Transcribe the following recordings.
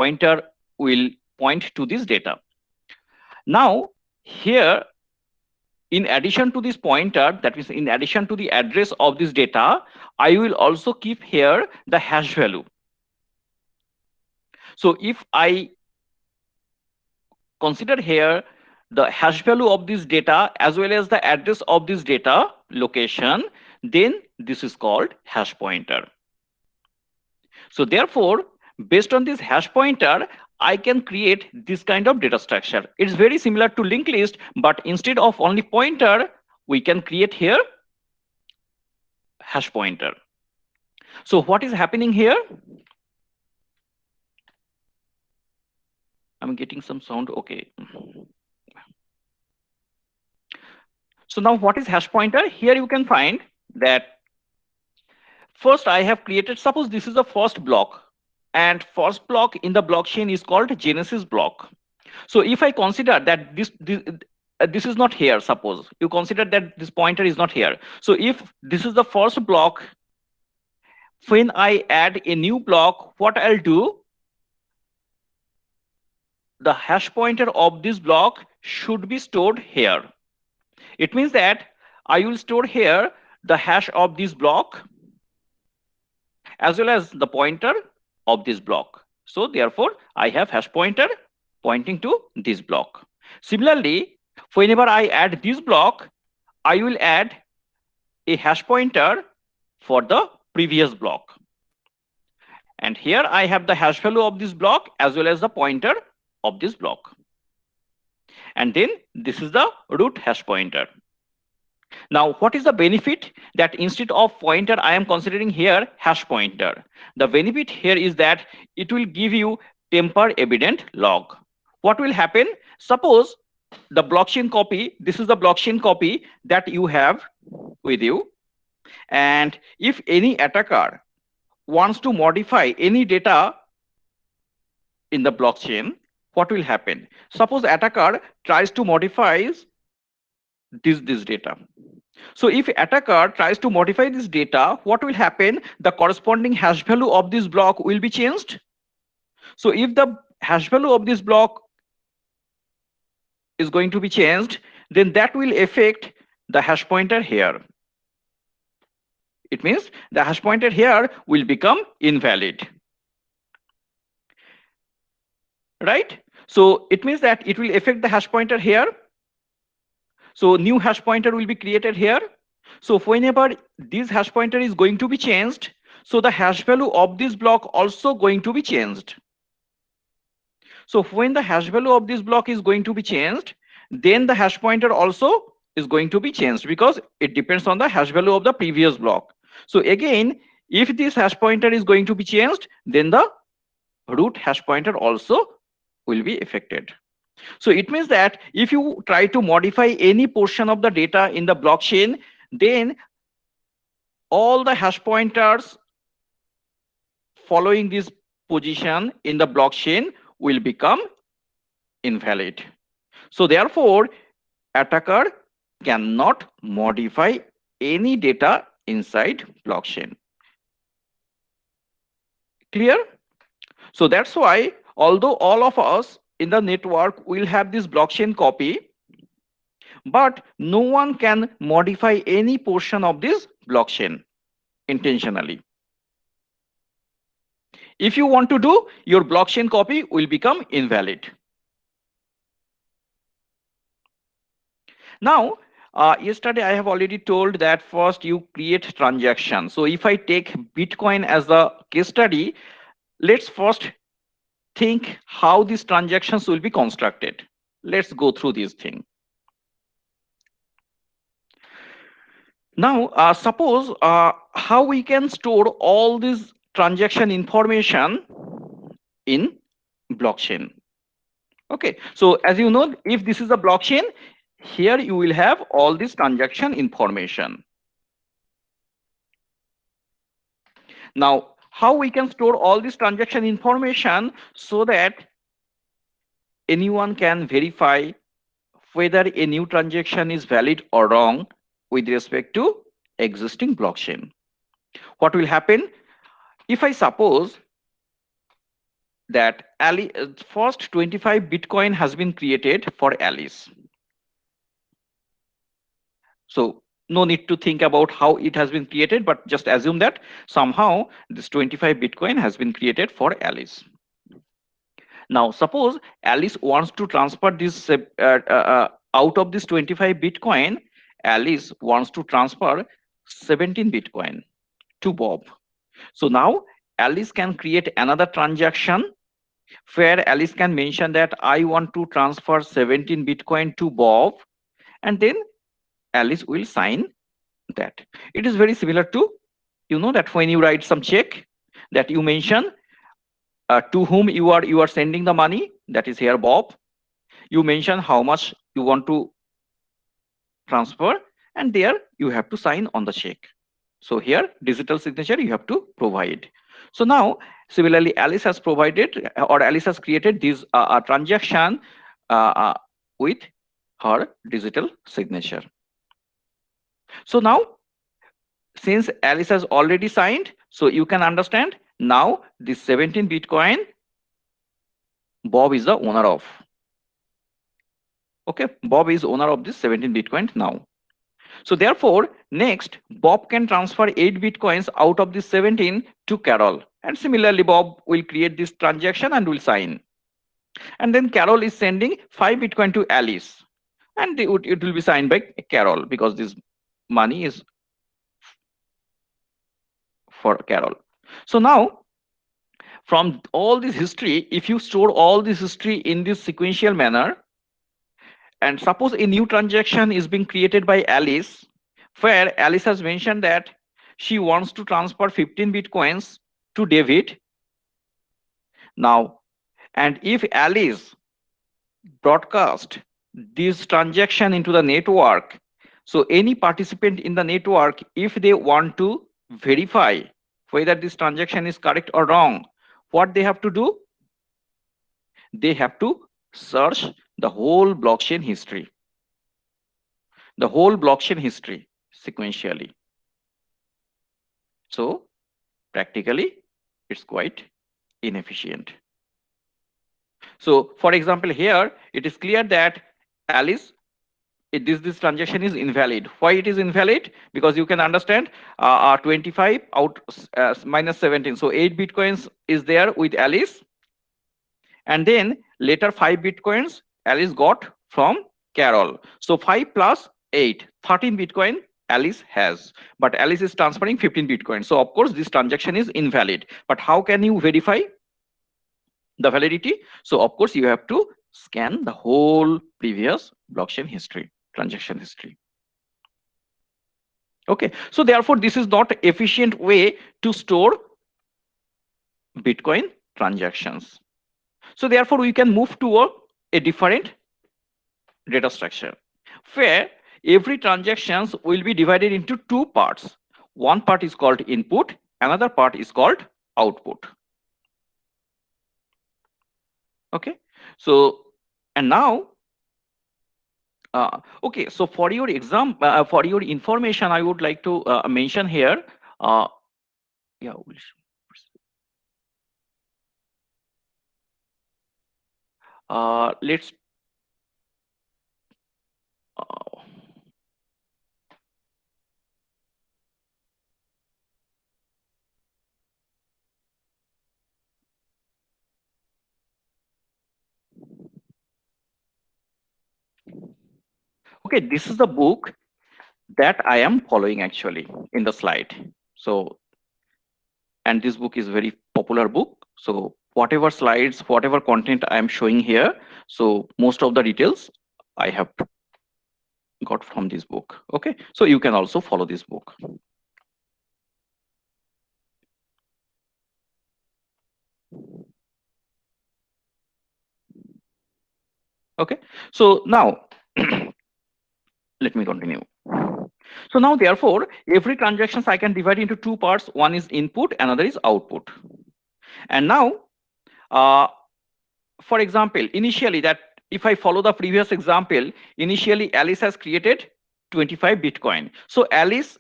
pointer will point to this data. Now here, in addition to this pointer, that is in addition to the address of this data, I will also keep here the hash value. So if I consider here the hash value of this data as well as the address of this data location, then this is called hash pointer. So therefore, based on this hash pointer, I can create this kind of data structure. It's very similar to linked list, but instead of only pointer, we can create here hash pointer. So what is happening here? I'm getting some sound. Okay. So now what is hash pointer? Here you can find that first I have created, suppose this is the first block, and first block in the blockchain is called Genesis block. So if I consider that this is not here, suppose you consider that this pointer is not here. So if this is the first block, when I add a new block, what I'll do, the hash pointer of this block should be stored here. It means that I will store here the hash of this block as well as the pointer of this block. So therefore, I have hash pointer pointing to this block. Similarly, whenever I add this block, I will add a hash pointer for the previous block. And here I have the hash value of this block as well as the pointer of this block. And then this is the root hash pointer. Now, what is the benefit? That instead of pointer, I am considering here hash pointer. The benefit here is that it will give you tamper evident log. What will happen? Suppose the blockchain copy, this is the blockchain copy that you have with you. And if any attacker wants to modify any data in the blockchain, what will happen? Suppose attacker tries to modify this data. So if attacker tries to modify this data, what will happen? The corresponding hash value of this block will be changed. So if the hash value of this block is going to be changed, then that will affect the hash pointer here. It means the hash pointer here will become invalid. Right? So it means that it will affect the hash pointer here. So new hash pointer will be created here. So whenever this hash pointer is going to be changed, so the hash value of this block also going to be changed. So when the hash value of this block is going to be changed, then the hash pointer also is going to be changed because it depends on the hash value of the previous block. So again, if this hash pointer is going to be changed, then the root hash pointer also will be affected. So it means that if you try to modify any portion of the data in the blockchain, then all the hash pointers following this position in the blockchain will become invalid. So therefore, attacker cannot modify any data inside blockchain. Clear? So that's why, although all of us in the network will have this blockchain copy, but no one can modify any portion of this blockchain intentionally. If you want to do, your blockchain copy will become invalid. Now, yesterday I have already told that first you create transaction. So if I take Bitcoin as the case study, let's first think how these transactions will be constructed. Let's go through this thing. Now, suppose how we can store all this transaction information in blockchain. Okay, so as you know, if this is a blockchain, here you will have all this transaction information. Now, how we can store all this transaction information so that anyone can verify whether a new transaction is valid or wrong with respect to existing blockchain. What will happen if I suppose that first 25 Bitcoin has been created for Alice. So no need to think about how it has been created, but just assume that somehow this 25 Bitcoin has been created for Alice. Now, suppose Alice wants to transfer this out of this 25 Bitcoin, Alice wants to transfer 17 Bitcoin to Bob. So now Alice can create another transaction where Alice can mention that I want to transfer 17 Bitcoin to Bob, and then Alice will sign that. It is very similar to, that when you write some check, that you mention to whom you are sending the money, that is here Bob. You mention how much you want to transfer, and there you have to sign on the check. So here digital signature you have to provide. So now similarly Alice has provided, or Alice has created this transaction with her digital signature. So now since Alice has already signed, so you can understand now this 17 Bitcoin Bob is the owner of. Okay, Bob is owner of this 17 Bitcoin now. So therefore, next Bob can transfer 8 Bitcoins out of this 17 to Carol. And similarly, Bob will create this transaction and will sign. And then Carol is sending 5 Bitcoin to Alice. And it will be signed by Carol because this money is for Carol. So now from all this history, if you store all this history in this sequential manner, and suppose a new transaction is being created by Alice, where Alice has mentioned that she wants to transfer 15 Bitcoins to David. Now, and if Alice broadcast this transaction into the network, so any participant in the network, if they want to verify whether this transaction is correct or wrong, what they have to do? They have to search the whole blockchain history. The whole blockchain history sequentially. So practically it's quite inefficient. So for example, here it is clear that Alice, this transaction is invalid. Why it is invalid? Because you can understand 25 out minus 17. So 8 Bitcoins is there with Alice. And then later 5 Bitcoins Alice got from Carol. So 5 plus 8, 13 Bitcoin Alice has, but Alice is transferring 15 Bitcoin. So of course this transaction is invalid. But how can you verify the validity? So of course you have to scan the whole previous blockchain history, transaction history. Okay, so therefore this is not efficient way to store Bitcoin transactions. So therefore we can move to a different data structure where every transactions will be divided into two parts. One part is called input, another part is called output. Okay, so and now okay, so for your exam, for your information, I would like to mention here. Yeah, let's. Okay, this is the book that I am following actually in the slide. So, and this book is very popular book. So whatever slides, whatever content I am showing here, so most of the details I have got from this book. Okay, so you can also follow this book. Okay, so now let me continue. So now therefore every transactions I can divide into two parts. One is input, another is output. And now for example, initially, that if I follow the previous example, initially Alice has created 25 Bitcoin. So Alice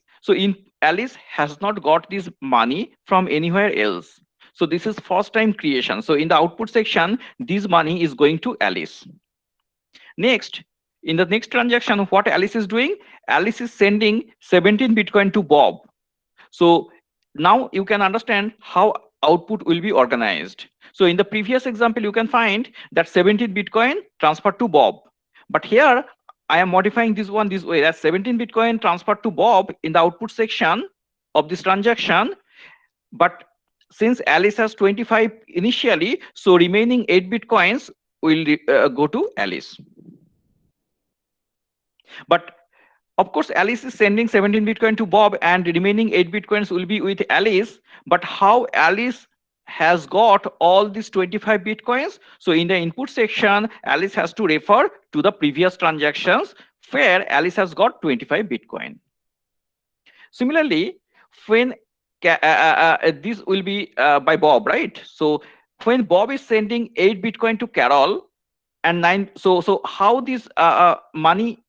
has not got this money from anywhere else. So this is first time creation. So in the output section, this money is going to Alice. Next, in the next transaction, what Alice is doing? Alice is sending 17 Bitcoin to Bob. So now you can understand how output will be organized. So in the previous example, you can find that 17 Bitcoin transferred to Bob. But here I am modifying this one this way, that 17 Bitcoin transferred to Bob in the output section of this transaction. But since Alice has 25 initially, so remaining 8 Bitcoins will go to Alice. But of course, Alice is sending 17 Bitcoin to Bob and the remaining 8 Bitcoins will be with Alice. But how Alice has got all these 25 Bitcoins? So in the input section, Alice has to refer to the previous transactions where Alice has got 25 Bitcoin. Similarly, when this will be by Bob, right? So when Bob is sending 8 Bitcoin to Carol and 9, so how this money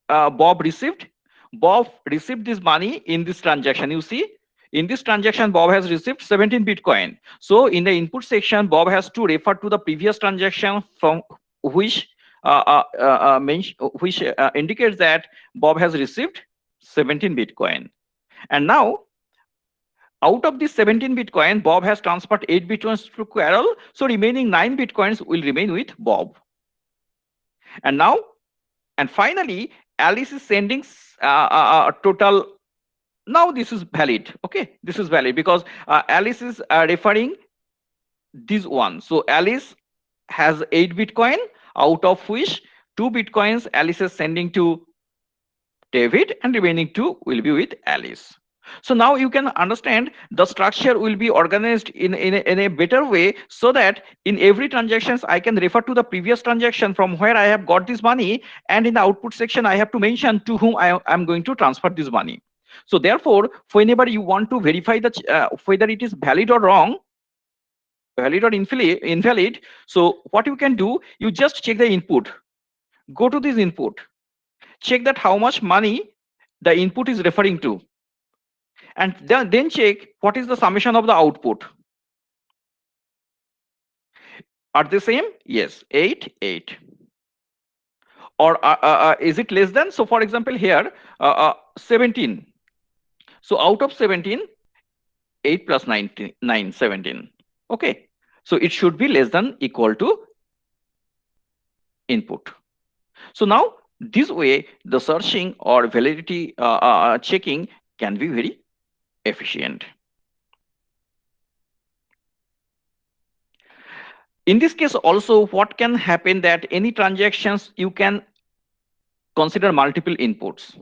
Bob received? Bob received this money in this transaction. You see, in this transaction, Bob has received 17 Bitcoin. So in the input section, Bob has to refer to the previous transaction from which indicates that Bob has received 17 Bitcoin. And now, out of this 17 Bitcoin, Bob has transferred 8 Bitcoins to Carol. So remaining 9 Bitcoins will remain with Bob. And now, and finally, Alice is sending total. Now this is valid. Okay, this is valid because Alice is referring this one. So Alice has 8 Bitcoin, out of which 2 Bitcoins Alice is sending to David and remaining 2 will be with Alice. So now you can understand the structure will be organized in a better way, so that in every transactions I can refer to the previous transaction from where I have got this money, and in the output section I have to mention to whom I am going to transfer this money. So therefore, whenever you want to verify the whether it is valid or wrong, valid or invalid, so what you can do, you just check the input. Go to this input, check that how much money the input is referring to, and then check what is the summation of the output. Are they same? Yes, 8 8. Or is it less than? So for example here 17. So out of 17, 8 plus 9 17. Okay, so it should be less than equal to input. So now this way the searching or validity checking can be very efficient. In this case also, what can happen that any transactions you can consider multiple inputs.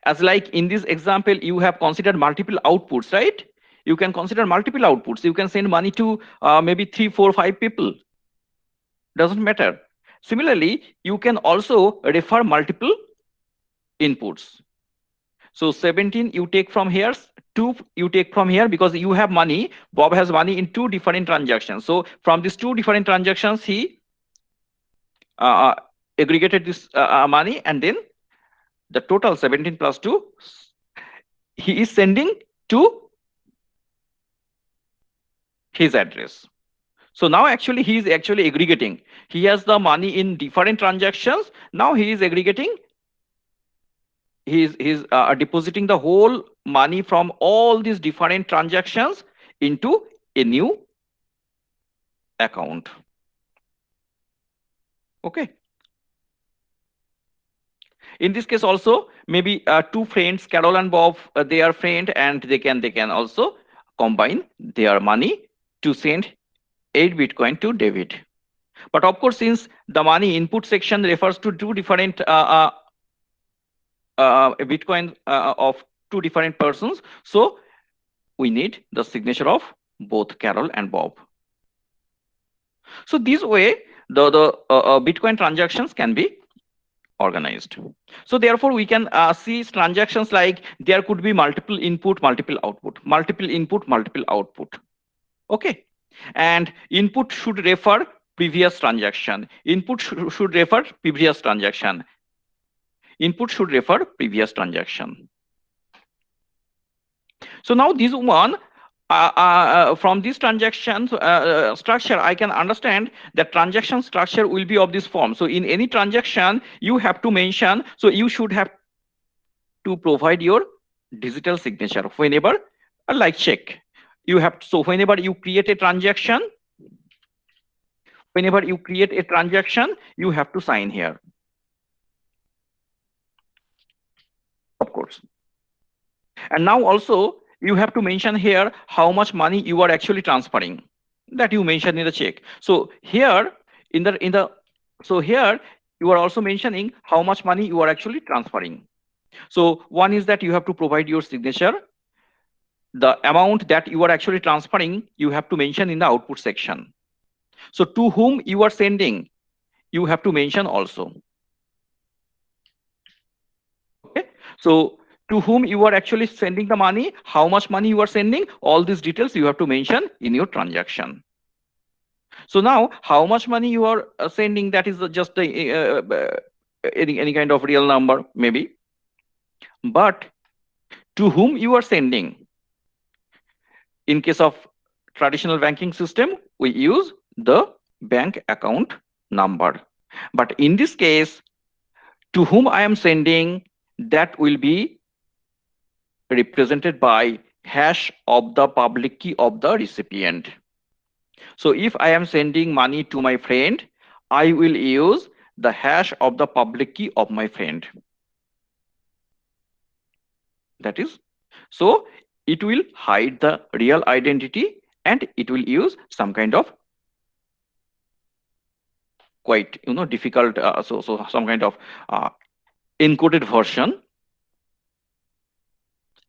As like in this example, you have considered multiple outputs, right? You can consider multiple outputs. You can send money to maybe 3, 4, 5 people. Doesn't matter. Similarly, you can also refer multiple inputs. So 17 you take from here, 2 you take from here, because you have money. Bob has money in 2 different transactions. So from these 2 different transactions, he aggregated this money, and then the total 17 plus 2 he is sending to his address. So now actually he is actually aggregating. He has the money in different transactions. Now he is aggregating. He is depositing the whole money from all these different transactions into a new account. Okay. In this case also, maybe 2 friends, Carol and Bob, they are friend, and they can also combine their money to send 8 Bitcoin to David. But of course, since the money input section refers to 2 different Bitcoin of 2 different persons, so we need the signature of both Carol and Bob. So this way, the Bitcoin transactions can be organized. So therefore, we can see transactions like there could be multiple input, multiple output, multiple input, multiple output. Okay, and input should refer previous transaction. Input should refer previous transaction. Input should refer previous transaction. So now this one, from this transaction structure, I can understand that transaction structure will be of this form. So in any transaction, you have to mention, so you should have to provide your digital signature whenever, like check. You have so whenever you create a transaction, you have to sign here, of course. And now also you have to mention here how much money you are actually transferring, that you mentioned in the check. So here so here you are also mentioning how much money you are actually transferring. So one is that you have to provide your signature. The amount that you are actually transferring, you have to mention in the output section. So to whom you are sending, you have to mention also. Okay. So to whom you are actually sending the money, how much money you are sending, all these details you have to mention in your transaction. So now how much money you are sending, that is just any kind of real number maybe. But to whom you are sending, in case of traditional banking system, we use the bank account number. But in this case, to whom I am sending, that will be represented by hash of the public key of the recipient. So if I am sending money to my friend, I will use the hash of the public key of my friend. That is, so it will hide the real identity and it will use some kind of quite difficult so some kind of encoded version,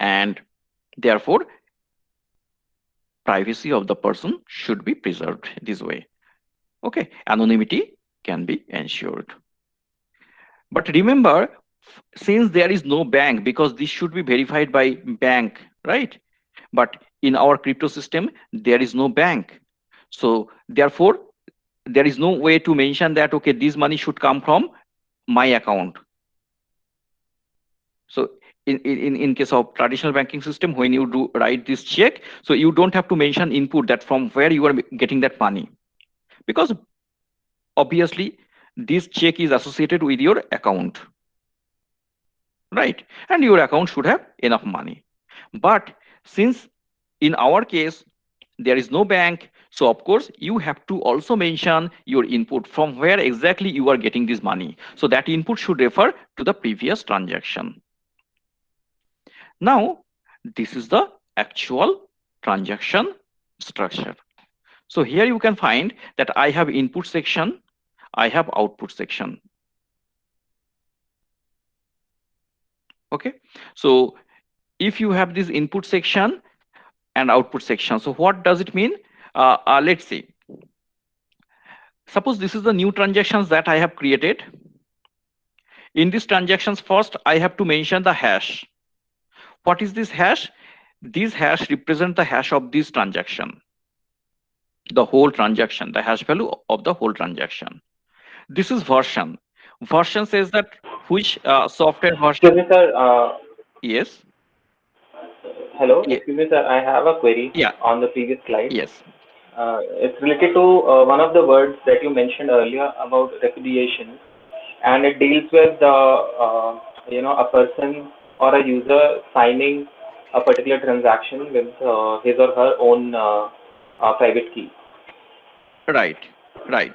and therefore privacy of the person should be preserved this way. Okay, anonymity can be ensured. But remember, since there is no bank, because this should be verified by bank, right? But in our crypto system, there is no bank. So therefore, there is no way to mention that, okay, this money should come from my account. So in case of traditional banking system, when you do write this check, so you don't have to mention input that from where you are getting that money, because obviously this check is associated with your account, right? And your account should have enough money. But since in our case there is no bank, so of course you have to also mention your input from where exactly you are getting this money. So that input should refer to the previous transaction. Now this is the actual transaction structure. So here you can find that I have input section, I have output section. Okay, so if you have this input section and output section, so what does it mean? Let's see. Suppose this is the new transactions that I have created. In these transactions, first I have to mention the hash. What is this hash? This hash represents the hash of this transaction, the whole transaction, the hash value of the whole transaction. This is version. Version says that which software version. Excuse me, sir. Yes. Hello. Yeah. Excuse me, sir. I have a query Yeah. on the previous slide. Yes. It's related to one of the words that you mentioned earlier about repudiation, and it deals with a person or a user signing a particular transaction with his or her own private key. Right. Right.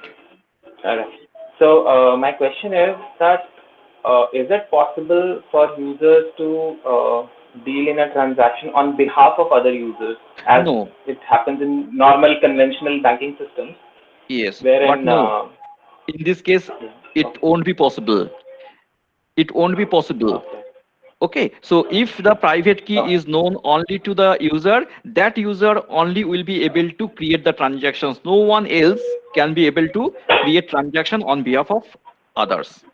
Alright. So my question is that is it possible for users to deal in a transaction on behalf of other users, as No. it happens in normal conventional banking systems, Yes. But wherein no. In this case, yeah, it won't be possible. It won't be possible. okay, Okay, so if the private key okay, is known only to the user, that user only will be able to create the transactions. No one else can be able to create transaction on behalf of others.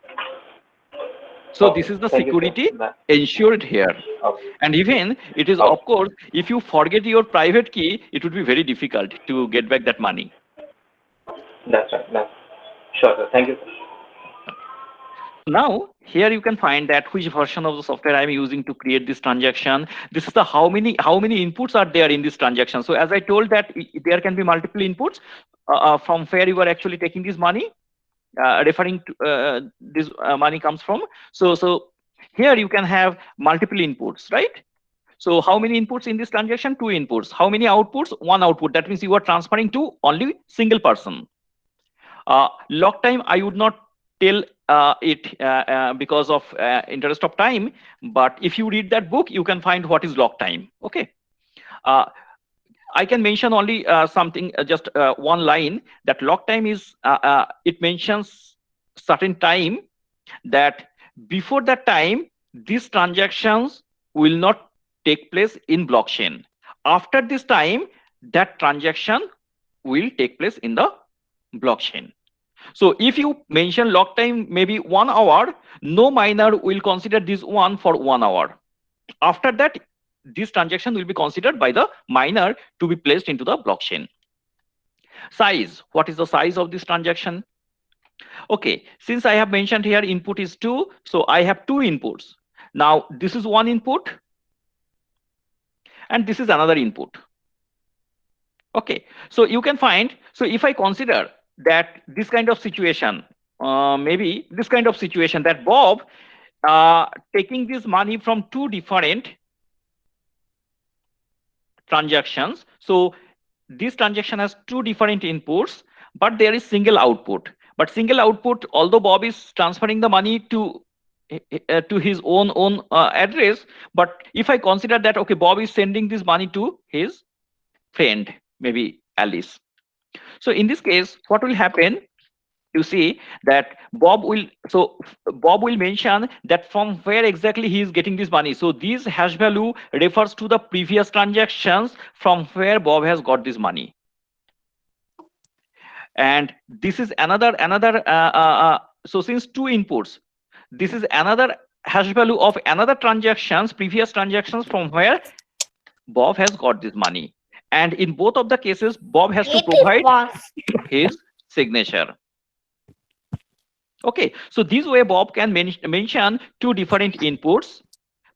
So okay. this is the Thank you, sir. security That, ensured here. okay, And even it is, okay. of course, if you forget your private key, it would be very difficult to get back that money. That's right. That's sure, sir. Thank you, sir. Now here you can find that which version of the software I'm using to create this transaction. This is the how many inputs are there in this transaction. So as I told that there can be multiple inputs from where you are actually taking this money, referring to this money comes from. So here you can have multiple inputs, right? So how many inputs in this transaction? Two inputs. How many outputs? One output. That means you are transferring to only single person. Lock time, I would not tell it because of interest of time, but if you read that book, you can find what is lock time. Okay. Uh, I can mention only something, just one line, that lock time is, it mentions certain time, that before that time, these transactions will not take place in blockchain. After this time, that transaction will take place in the blockchain. So if you mention lock time maybe 1 hour, no miner will consider this one for 1 hour. After that, this transaction will be considered by the miner to be placed into the blockchain. Size, what is the size of this transaction? Okay, since I have mentioned here input is 2, so I have 2 inputs. Now this is one input and this is another input. Okay, so you can find, so if I consider that this kind of situation, maybe this kind of situation, that Bob taking this money from 2 different transactions. So this transaction has 2 different inputs, but there is single output. But single output, although Bob is transferring the money to his own address, but if I consider that, okay, Bob is sending this money to his friend, maybe Alice. So in this case, what will happen? You see that Bob will mention that from where exactly he is getting this money. So this hash value refers to the previous transactions from where Bob has got this money. And this is another so since 2 inputs, this is another hash value of another previous transactions from where Bob has got this money. And in both of the cases, Bob has to provide his signature. Okay, so this way Bob can mention 2 different inputs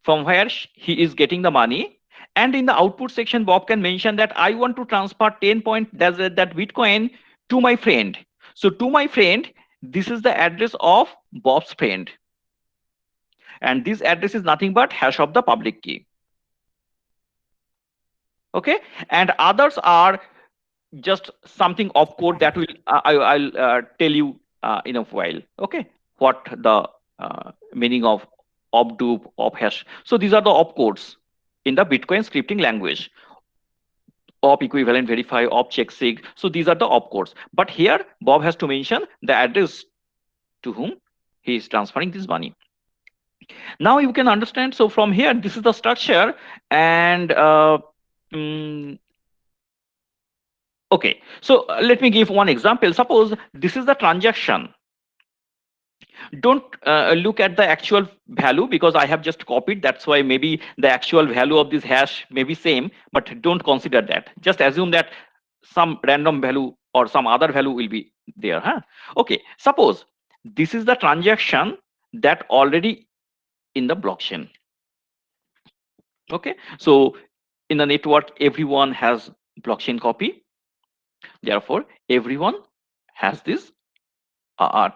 from where he is getting the money. And in the output section, Bob can mention that I want to transfer 10 point that Bitcoin to my friend. So to my friend, this is the address of Bob's friend. And this address is nothing but hash of the public key. Okay, and others are just something of code that will I'll tell you in a while. Okay, what the meaning of opdupe, ophash. So these are the opcodes in the Bitcoin scripting language. Op equivalent verify, op check sig. So these are the opcodes. But here Bob has to mention the address to whom he is transferring this money. Now you can understand. So from here, this is the structure, and okay, so let me give one example. Suppose this is the transaction. Don't look at the actual value because I have just copied. That's why maybe the actual value of this hash may be same, but don't consider that. Just assume that some random value or some other value will be there. Huh? Okay, suppose this is the transaction that already in the blockchain. Okay, so in the network, everyone has blockchain copy. Therefore, everyone has this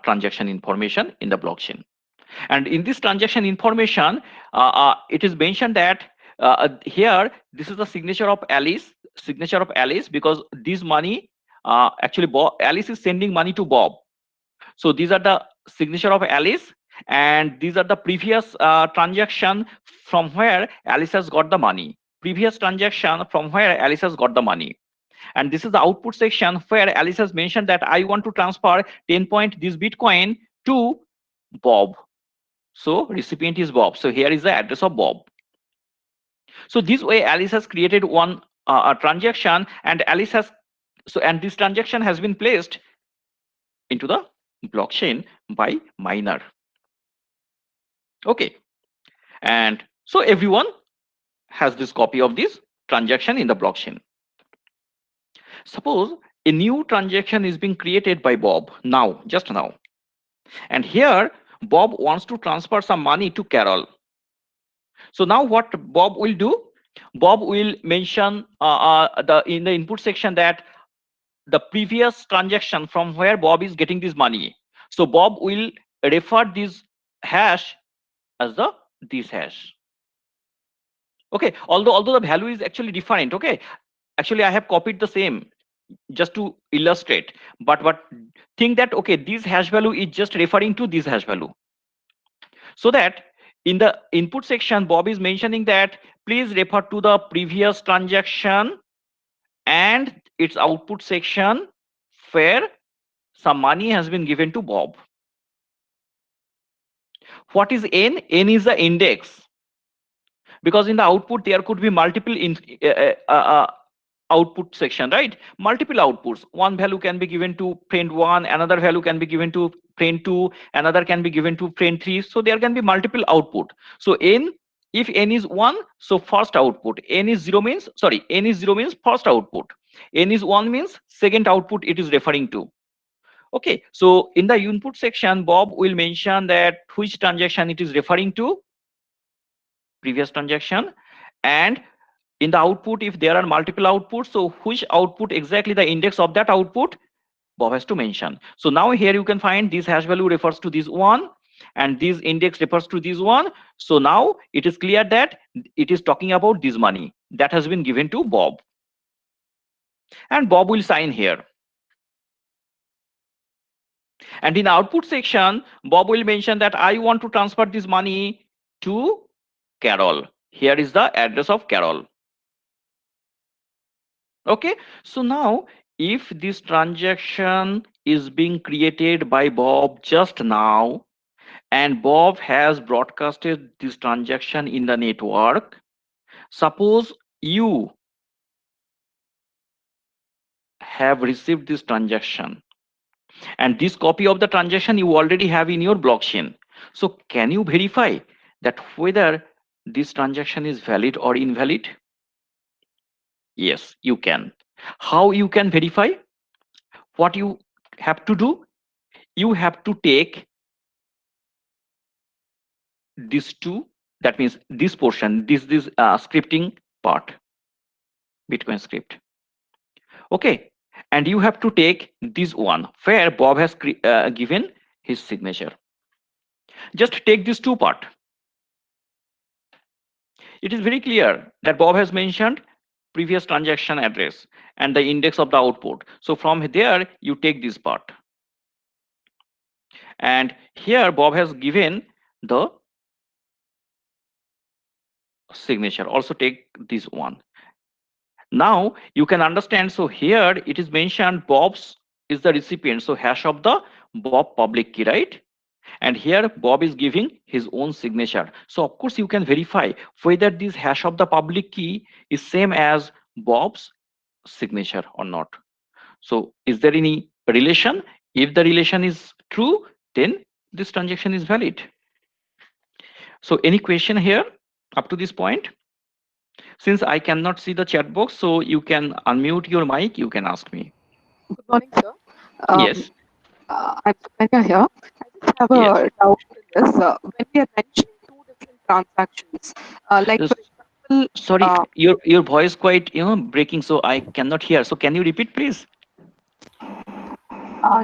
transaction information in the blockchain. And in this transaction information, it is mentioned that here this is the signature of Alice, because this money actually Alice is sending money to Bob. So these are the signature of Alice, and these are the previous transaction from where Alice has got the money. Previous transaction from where Alice has got the money. And this is the output section where Alice has mentioned that I want to transfer 10 point this Bitcoin to Bob. So recipient is Bob. So here is the address of Bob. So this way Alice has created one transaction, and and this transaction has been placed into the blockchain by miner. Okay, and so everyone has this copy of this transaction in the blockchain. Suppose a new transaction is being created by Bob now, just now, and here Bob wants to transfer some money to Carol. So now what Bob will do? Bob will mention the in the input section that the previous transaction from where Bob is getting this money. So Bob will refer this hash as this hash. Okay, although the value is actually different. Okay, actually I have copied the same just to illustrate, but think that okay, this hash value is just referring to this hash value, so that in the input section Bob is mentioning that please refer to the previous transaction and its output section where some money has been given to Bob. What is n? N is the index, because in the output there could be multiple output section, right? Multiple outputs. One value can be given to friend 1, another value can be given to friend 2, another can be given to friend 3. So there can be multiple output. So n, if n is 1, so first output. N is 0 means, sorry, n is 0 means first output. N is 1 means second output it is referring to. Okay, so in the input section Bob will mention that which transaction it is referring to, previous transaction, and in the output if there are multiple outputs, so which output exactly the index of that output Bob has to mention. So now here you can find this hash value refers to this one and this index refers to this one. So now it is clear that it is talking about this money that has been given to Bob, and Bob will sign here. And in output section Bob will mention that I want to transfer this money to Carol. Here is the address of Carol. Okay, so now if this transaction is being created by Bob just now and Bob has broadcasted this transaction in the network, suppose you have received this transaction and this copy of the transaction you already have in your blockchain. So can you verify that whether this transaction is valid or invalid? Yes, you can. How you can verify? What you have to do? You have to take these two, that means this portion, this scripting part, Bitcoin script. Okay, and you have to take this one where Bob has given his signature. Just take this two part. It is very clear that Bob has mentioned previous transaction address and the index of the output. So from there you take this part, and here Bob has given the signature. Also take this one. Now you can understand. So here it is mentioned Bob's is the recipient, so hash of the Bob public key, right? And here Bob is giving his own signature. So of course you can verify whether this hash of the public key is same as Bob's signature or not. So is there any relation? If the relation is true, then this transaction is valid. So any question here up to this point? Since I cannot see the chat box, so you can unmute your mic, you can ask me. Good morning, sir. Yes. I'm Sukanya here. I just have Yes. a doubt in this. When we are mentioning two different transactions, like for example, Sorry, your voice quite breaking, so I cannot hear. So can you repeat, please?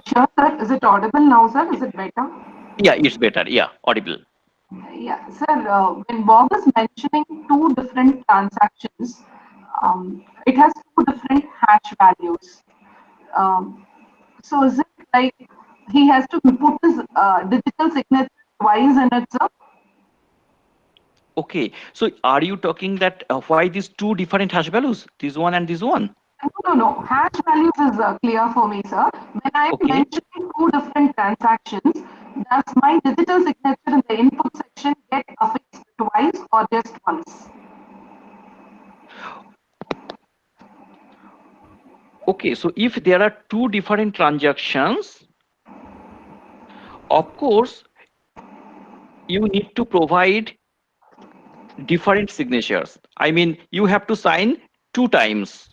sure, sir. Is it audible now, sir? Is it better? Yeah, it's better. Yeah, audible. Yeah, sir. When Bob is mentioning two different transactions, it has two different hash values. So is it like he has to put his digital signature twice in it, sir? Okay, so are you talking that why these two different hash values, this one and this one? No. Hash values is clear for me, sir. When I'm mentioning two different transactions, does my digital signature in the input section get affixed twice or just once? Okay, so if there are two different transactions, of course, you need to provide different signatures. I mean, you have to sign two times.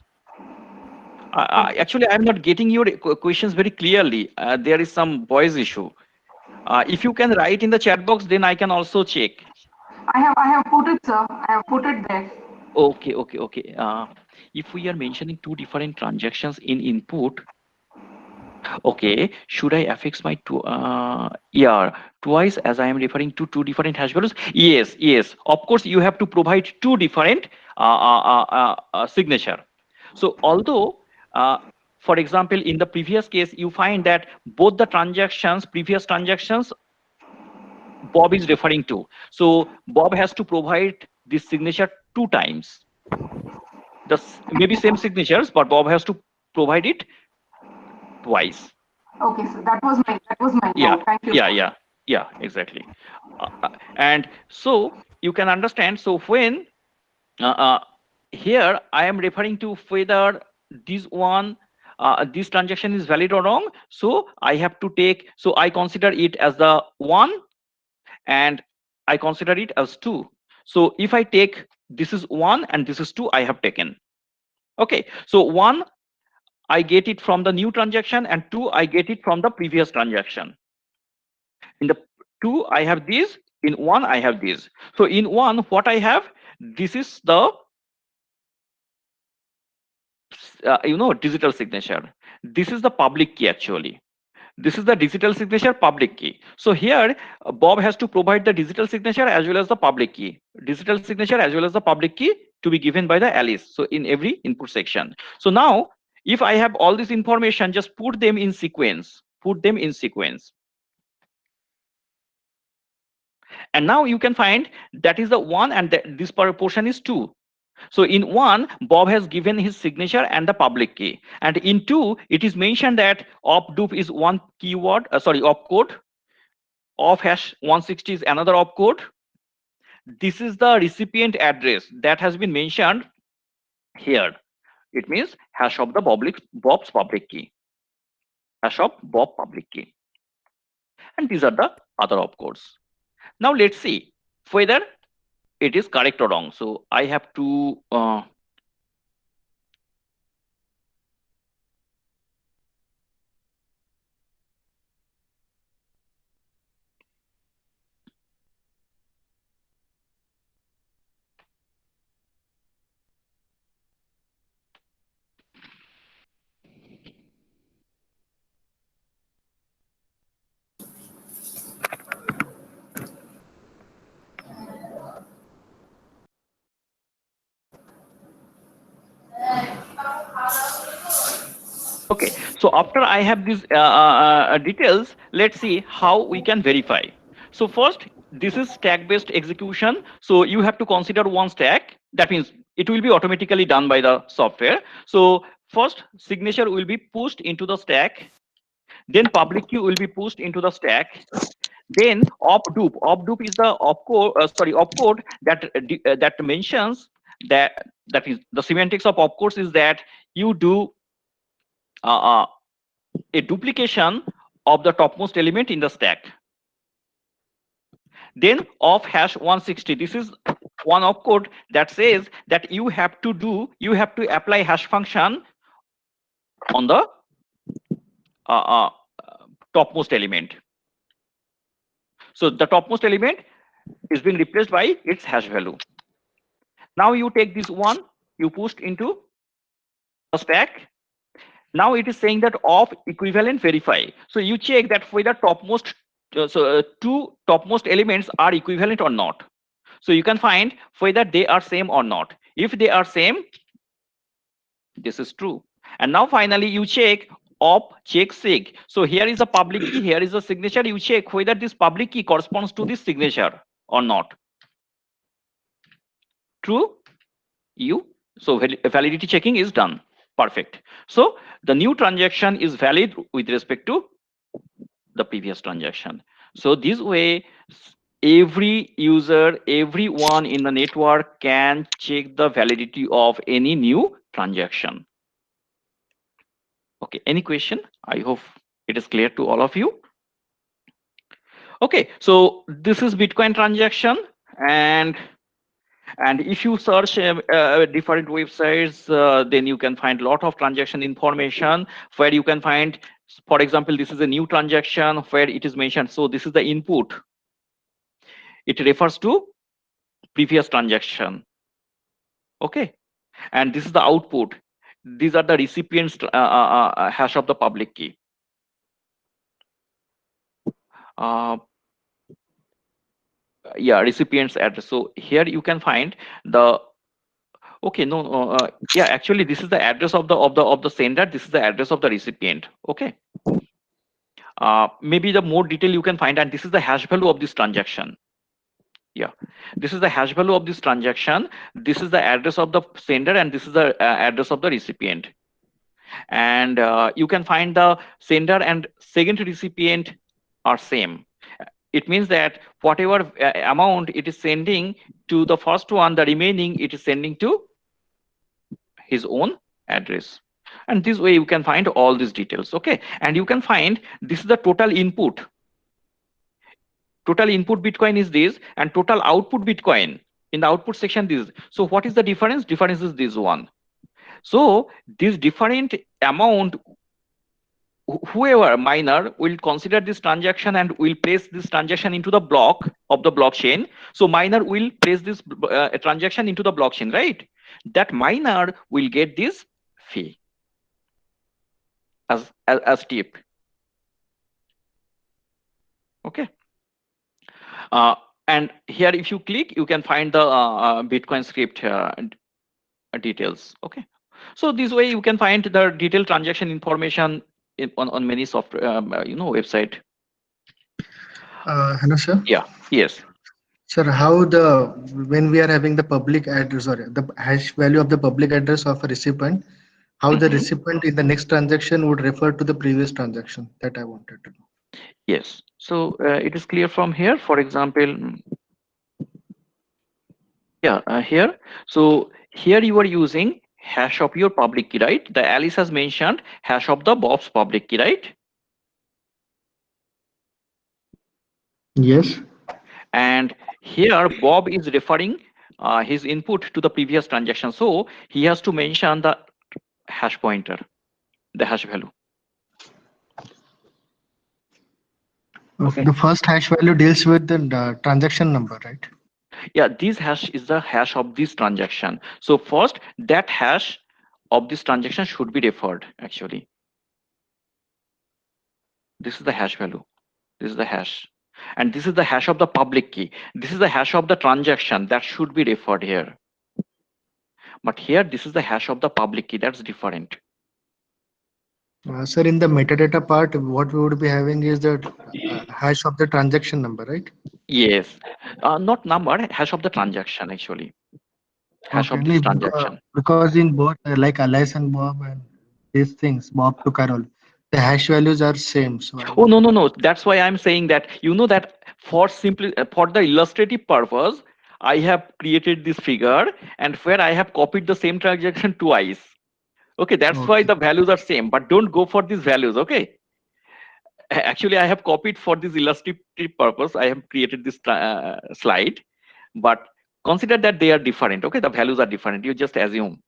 Actually, I'm not getting your questions very clearly. There is some voice issue. If you can write in the chat box, then I can also check. I have put it, sir. I have put it there. Okay. If we are mentioning two different transactions in input, okay, should I affix my twice as I am referring to two different hash values? Yes. Of course, you have to provide two different signature. So although, for example, in the previous case, you find that both the previous transactions, Bob is referring to. So Bob has to provide this signature two times. Maybe same signatures, but Bob has to provide it twice. Okay, so that was my doubt. Thank you. Yeah, exactly. And so you can understand. So when here I am referring to whether this transaction is valid or wrong. So I have to take. So I consider it as the 1, and I consider it as 2. So if I take this is 1 and this is 2, I have taken. Okay. So 1, I get it from the new transaction, and 2, I get it from the previous transaction. In the 2, I have this. In 1, I have this. So in 1, what I have, this is the digital signature. This is the public key actually. This is the digital signature public key. So here Bob has to provide the digital signature as well as the public key. Digital signature as well as the public key to be given by the Alice. So in every input section. So now if I have all this information, just put them in sequence. And now you can find that is the 1 and this proportion is 2. So in 1, Bob has given his signature and the public key. And in 2, it is mentioned that opdupe is one keyword, opcode. Of hash 160 is another opcode. This is the recipient address that has been mentioned here. It means hash of the Bob's public key. Hash of Bob public key. And these are the other opcodes. Now let's see whether it is correct or wrong. So I have to okay. So after I have these details, let's see how we can verify. So first, this is stack-based execution. So you have to consider one stack. That means it will be automatically done by the software. So first, signature will be pushed into the stack. Then public key will be pushed into the stack. Then opdupe. Opdupe is the opcode that mentions that is the semantics of opcodes is that you do a duplication of the topmost element in the stack. Then of hash 160. This is one opcode that says that you have to apply hash function on the topmost element. So the topmost element is being replaced by its hash value. Now you take this one, you pushed into the stack. Now it is saying that of equivalent verify. So you check that whether topmost two topmost elements are equivalent or not. So you can find whether they are same or not. If they are same, this is true. And now finally you check op check sig. So here is a public key, here is a signature. You check whether this public key corresponds to this signature or not. True. So validity checking is done. Perfect. So the new transaction is valid with respect to the previous transaction. So this way, every user, everyone in the network can check the validity of any new transaction. Okay, any question? I hope it is clear to all of you. Okay, so this is Bitcoin transaction, and if you search different websites, then you can find a lot of transaction information where you can find For example, this is a new transaction where it is mentioned. So this is the input. It refers to previous transaction. Okay. And this is the output. These are the recipients hash of the public key. Yeah, recipient's address. So here you can find the okay, no, yeah, actually this is the address of the sender. This is the address of the recipient. Okay. Maybe the more detail you can find, and this is the hash value of this transaction. Yeah, this is the hash value of this transaction. This is the address of the sender, and this is the address of the recipient. And you can find the sender and second recipient are same. It means that whatever amount it is sending to the first one, the remaining it is sending to his own address. And this way you can find all these details. Okay, and you can find this is the total input. Total input Bitcoin is this, and total output Bitcoin in the output section this. So what is the difference? Difference is this one. So this different amount, whoever miner will consider this transaction and will place this transaction into the block of the blockchain. So miner will place this transaction into the blockchain, right? That miner will get this fee as tip. Okay. And here if you click, you can find the Bitcoin script details. Okay. So this way you can find the detailed transaction information on many software website. Hello, sir. Yeah. Yes. Sir, when we are having the public address or the hash value of the public address of a recipient, how the recipient in the next transaction would refer to the previous transaction, that I wanted to know. Yes. So it is clear from here. For example, yeah, here. So here you are using hash of your public key, right? The Alice has mentioned hash of the Bob's public key, right? Yes. And here Bob is referring his input to the previous transaction. So he has to mention the hash pointer, the hash value. Okay. The first hash value deals with the transaction number, right? Yeah, this hash is the hash of this transaction. So first, that hash of this transaction should be referred actually. This is the hash value. This is the hash. And this is the hash of the public key. This is the hash of the transaction that should be referred here. But here, this is the hash of the public key. That's different. Sir, in the metadata part, what we would be having is the hash of the transaction number, right? Yes. Not number, hash of the transaction actually. Hash Okay. of this transaction. Because in both like Alice and Bob and these things, Bob to Carol, the hash values are same. So Oh, no. That's why I'm saying that, you know, that for the illustrative purpose, I have created this figure and where I have copied the same transaction twice. Okay, that's why the values are same, but don't go for these values. Okay. Actually, I have copied for this illustrative purpose. I have created this slide, but consider that they are different. Okay, the values are different. You just assume.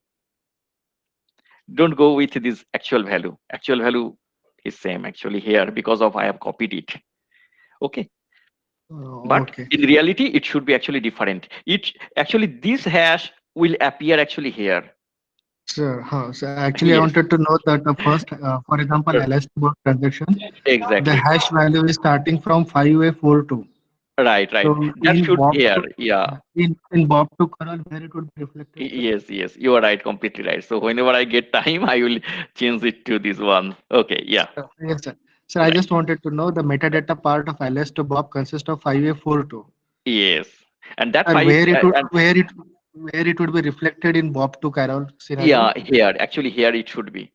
Don't go with this actual value. Actual value is same actually here because of I have copied it. Okay. But in reality, it should be actually different. This hash will appear actually here. Sure. So actually, yes. I wanted to know that the first, for example, LS transaction, exactly, the hash value is starting from 5A42. Right. So that should be here. Yeah. In Bob to Carol, where it would be reflected. Yes. You are right. Completely right. So whenever I get time, I will change it to this one. Okay. Yeah. Yes, sir. So right. I just wanted to know the metadata part of LS to Bob consists of 5A42. Yes. And that where it would be reflected in Bob to Carol scenario? Yeah, here. Actually, here it should be.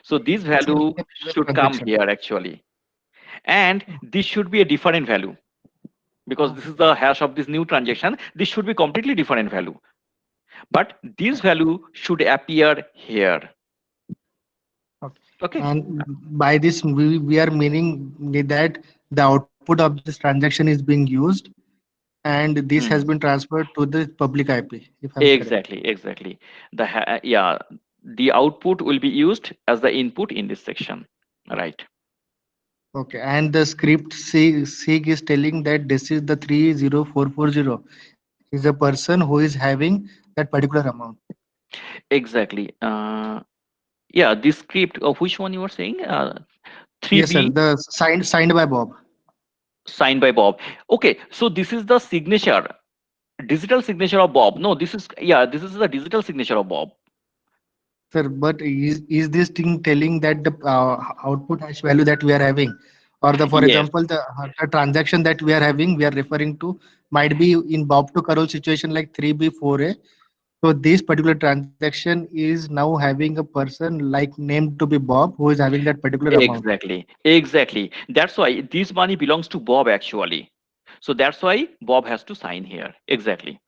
So this value should come here actually. And this should be a different value. Because this is the hash of this new transaction. This should be completely different value. But this value should appear here. Okay. And by this, we are meaning that the output of this transaction is being used. And this has been transferred to the public IP. Exactly. The the output will be used as the input in this section, right? Okay, and the script SIG is telling that this is the 30440 is a person who is having that particular amount. Exactly. Yeah, this script of which one you were saying? Yes, sir. 3B The signed by Bob. signed by Bob. Okay, so this is the signature, digital signature of Bob. No, this is, yeah, this is the digital signature of Bob. Sir, but is this thing telling that the output hash value that we are having, or the for Yes, example the transaction that we are having, we are referring to might be in Bob to Carol situation like 3B4A. So this particular transaction is now having a person like named to be Bob who is having that particular amount. exactly, exactly. That's why this money belongs to Bob actually. So that's why Bob has to sign here. Exactly,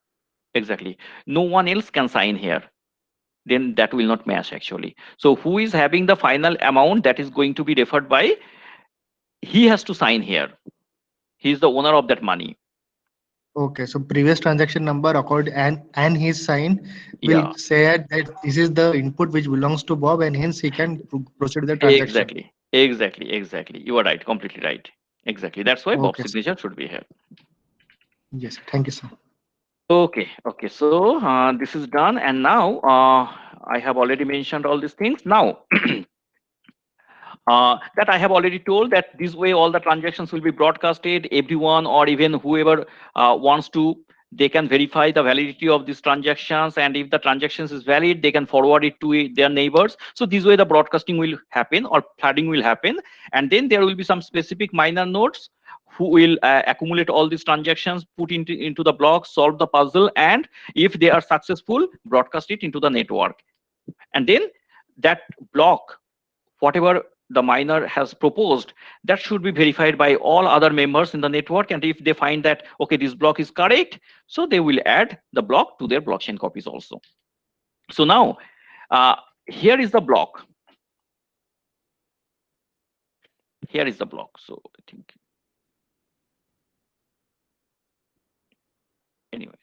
exactly. No one else can sign here. Then that will not match actually. So who is having the final amount that is going to be referred by? He has to sign here. He is the owner of that money. Okay, so previous transaction number accord and his sign will Yeah, say that this is the input which belongs to Bob and hence he can proceed the transaction. exactly, exactly, exactly. You are right, completely right. Exactly. That's why Bob's Okay, sir. signature should be here. Yes, thank you, sir. Okay, okay. So this is done, and now I have already mentioned all these things. Now that I have already told that this way all the transactions will be broadcasted. Everyone or even whoever wants to, they can verify the validity of these transactions, and if the transactions is valid, they can forward it to their neighbors. So this way the broadcasting will happen or flooding will happen, and then there will be some specific miner nodes who will accumulate all these transactions, put into the block, solve the puzzle, and if they are successful, broadcast it into the network. And then that block, whatever the miner has proposed, that should be verified by all other members in the network, and if they find that okay, this block is correct, so they will add the block to their blockchain copies also. So now uh, here is the block, here is the block. So I think, anyway,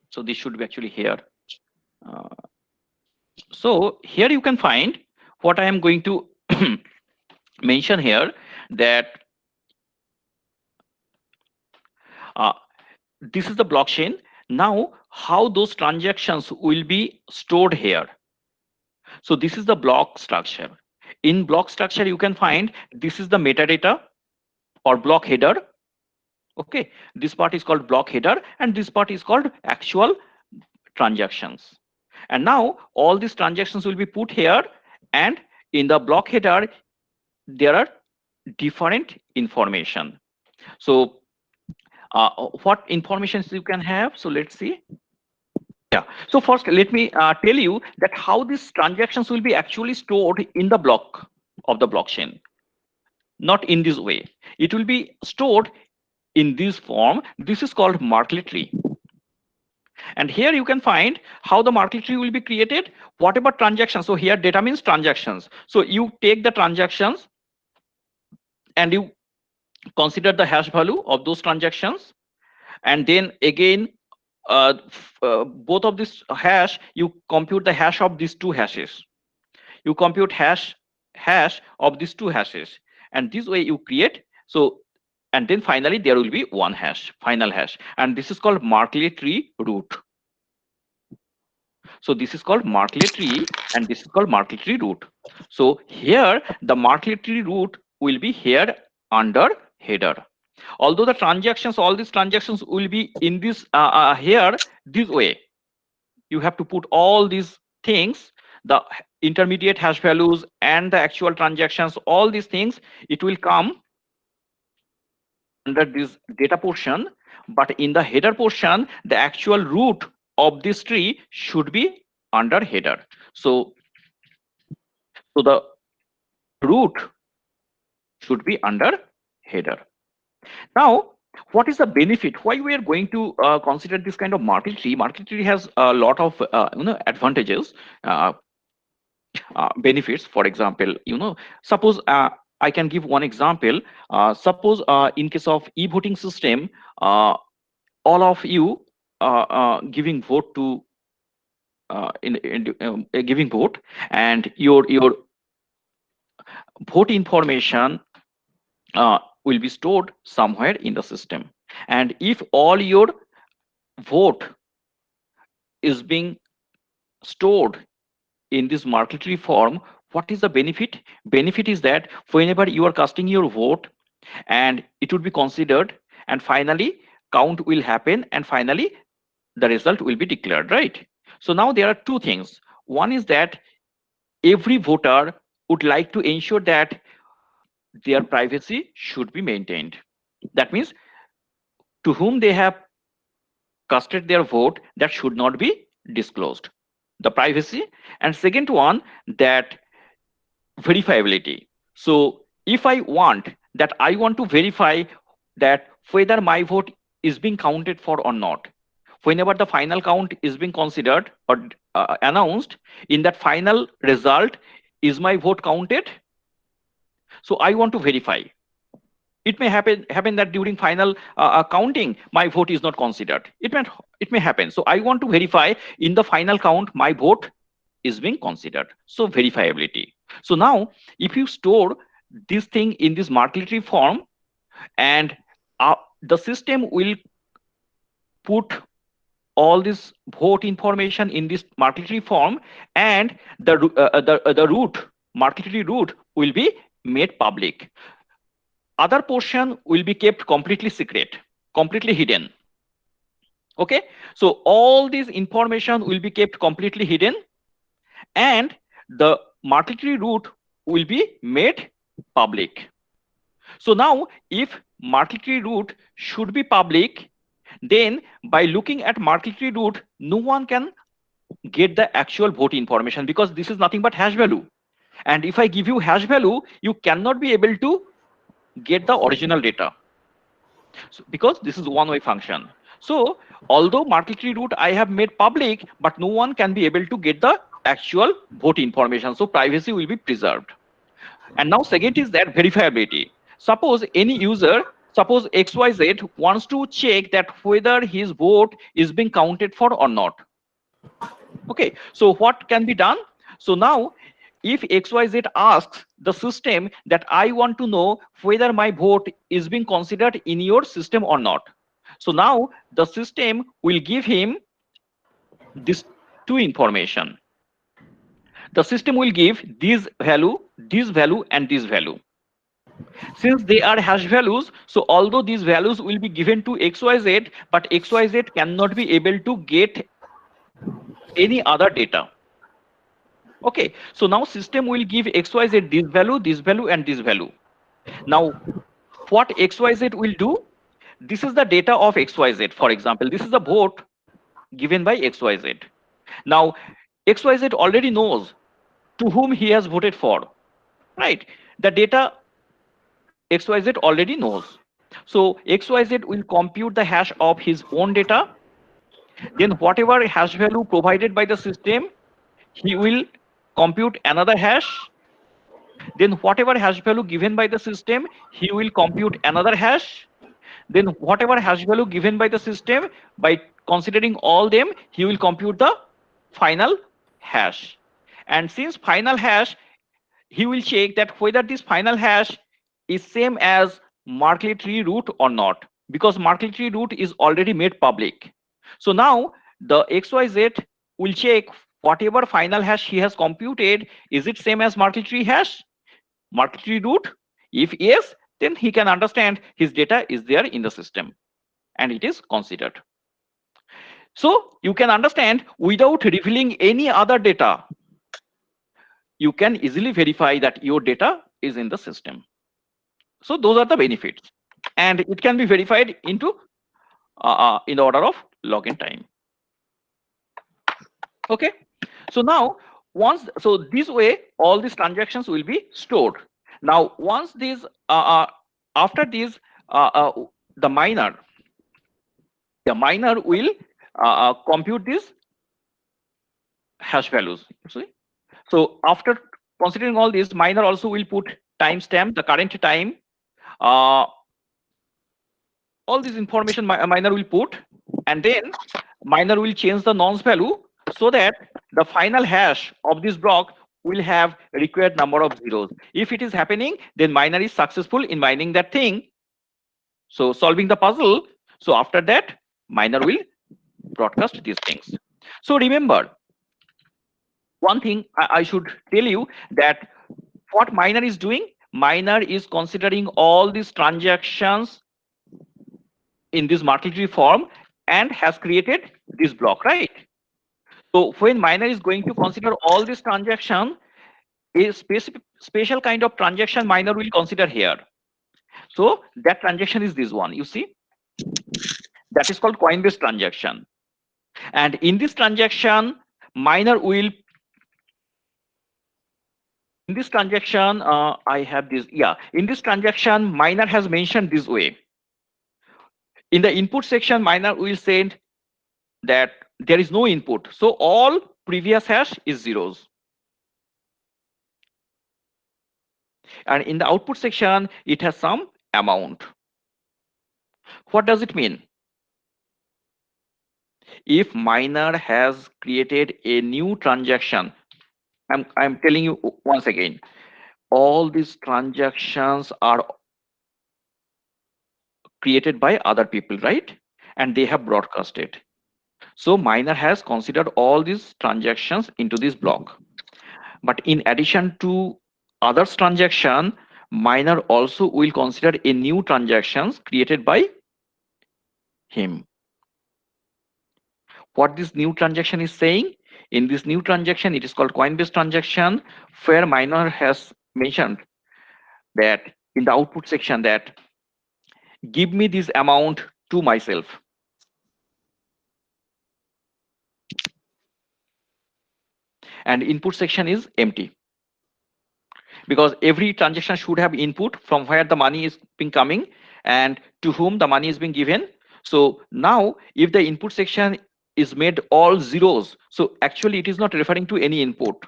so this should be actually here. uh, so here you can find what I am going to mention here, that uh, this is the blockchain. Now how those transactions will be stored here. So this is the block structure. In block structure, you can find this is the metadata or block header. Okay, this part is called block header, and this part is called actual transactions. And now all these transactions will be put here, and in the block header, there are different information. So what informations you can have? So let's see. Yeah. So first, let me tell you that how these transactions will be actually stored in the block of the blockchain. Not in this way. It will be stored in this form. This is called Merkle tree. And here you can find how the Merkle tree will be created. Whatever transactions. So here data means transactions. So you take the transactions and you consider the hash value of those transactions. And then again, both of this hash, you compute the hash of these two hashes. You compute hash of these two hashes, and this way you create. So and then finally there will be one hash, final hash, and this is called Merkle tree root. So this is called Merkle tree, and this is called Merkle tree root. So here the Merkle tree root will be here under header. Although the transactions, all these transactions will be in this here this way. You have to put all these things, the intermediate hash values and the actual transactions, all these things, it will come under this data portion, but in the header portion, the actual root of this tree should be under header. So the root should be under header. Now, what is the benefit? Why we are going to consider this kind of Merkle tree? Merkle tree has a lot of advantages, benefits. For example, suppose I can give one example. Suppose in case of e-voting system, all of you giving vote to giving vote, and your vote information will be stored somewhere in the system. And if all your vote is being stored in this marketry form, what is the benefit? Benefit is that whenever you are casting your vote, and it would be considered, and finally count will happen, and finally the result will be declared, right? So now there are two things. One is that every voter would like to ensure that their privacy should be maintained. That means to whom they have casted their vote, that should not be disclosed, the privacy. And second one, that verifiability. So if I want to verify that whether my vote is being counted for or not, whenever the final count is being considered or announced, in that final result, is my vote counted? So I want to verify. It may happen that during final counting my vote is not considered. It may happen. So I want to verify in the final count my vote is being considered. So verifiability. So now if you store this thing in this marketry form, and the system will put all this vote information in this marketry form, and the root marketry root will be made public. Other portion will be kept completely secret, completely hidden. Okay, so all this information will be kept completely hidden, and the marketry root will be made public. So now if marketry root should be public, then by looking at marketry root, no one can get the actual vote information, because this is nothing but hash value. And if I give you hash value, you cannot be able to get the original data. So, because this is one-way function. So although marketry root I have made public, but no one can be able to get the actual vote information. So privacy will be preserved. And now second is that verifiability. Suppose any user, suppose XYZ wants to check that whether his vote is being counted for or not. Okay, so what can be done? So now if XYZ asks the system that I want to know whether my vote is being considered in your system or not. So now the system will give him this two information. The system will give this value, and this value. Since they are hash values, so although these values will be given to XYZ, but XYZ cannot be able to get any other data. Okay, so now system will give XYZ this value, and this value. Now what XYZ will do, this is the data of XYZ. For example, this is a vote given by XYZ. Now XYZ already knows to whom he has voted for, right? The data XYZ already knows. So XYZ will compute the hash of his own data. Then whatever hash value provided by the system, he will compute another hash. Then whatever hash value given by the system, he will compute another hash. Then whatever hash value given by the system, by considering all them, he will compute the final hash. And since final hash, he will check that whether this final hash is same as marketry root or not, because marketry root is already made public. So now the XYZ will check whatever final hash he has computed, is it same as marketry hash, marketry root? If yes, then he can understand his data is there in the system and it is considered. So you can understand, without revealing any other data, you can easily verify that your data is in the system. So those are the benefits, and it can be verified into in the order of login time. Okay, so now so this way all these transactions will be stored. Now once these after this the miner will compute these hash values. See? So after considering all this, miner also will put timestamp, the current time, all this information miner will put, and then miner will change the nonce value so that the final hash of this block will have required number of zeros. If it is happening, then miner is successful in mining that thing. So solving the puzzle. So after that, miner will broadcast these things. So remember, one thing I should tell you, that what miner is doing, miner is considering all these transactions in this Merkle tree form and has created this block, right? So when miner is going to consider all these transactions, a special kind of transaction miner will consider here. So that transaction is this one, you see, that is called Coinbase transaction. And in this transaction, miner will, in this transaction, I have this, yeah, in this transaction, miner has mentioned this way. In the input section, miner will send that there is no input. So all previous hash is zeros. And in the output section, it has some amount. What does it mean? If miner has created a new transaction, I'm telling you once again, all these transactions are created by other people, right? And they have broadcasted. So miner has considered all these transactions into this block. But in addition to others transaction, miner also will consider a new transactions created by him. What this new transaction is saying, in this new transaction, it is called Coinbase transaction, where miner has mentioned that in the output section that give me this amount to myself. And input section is empty, because every transaction should have input from where the money is being coming and to whom the money is being given. So now if the input section is made all zeros, so actually it is not referring to any input.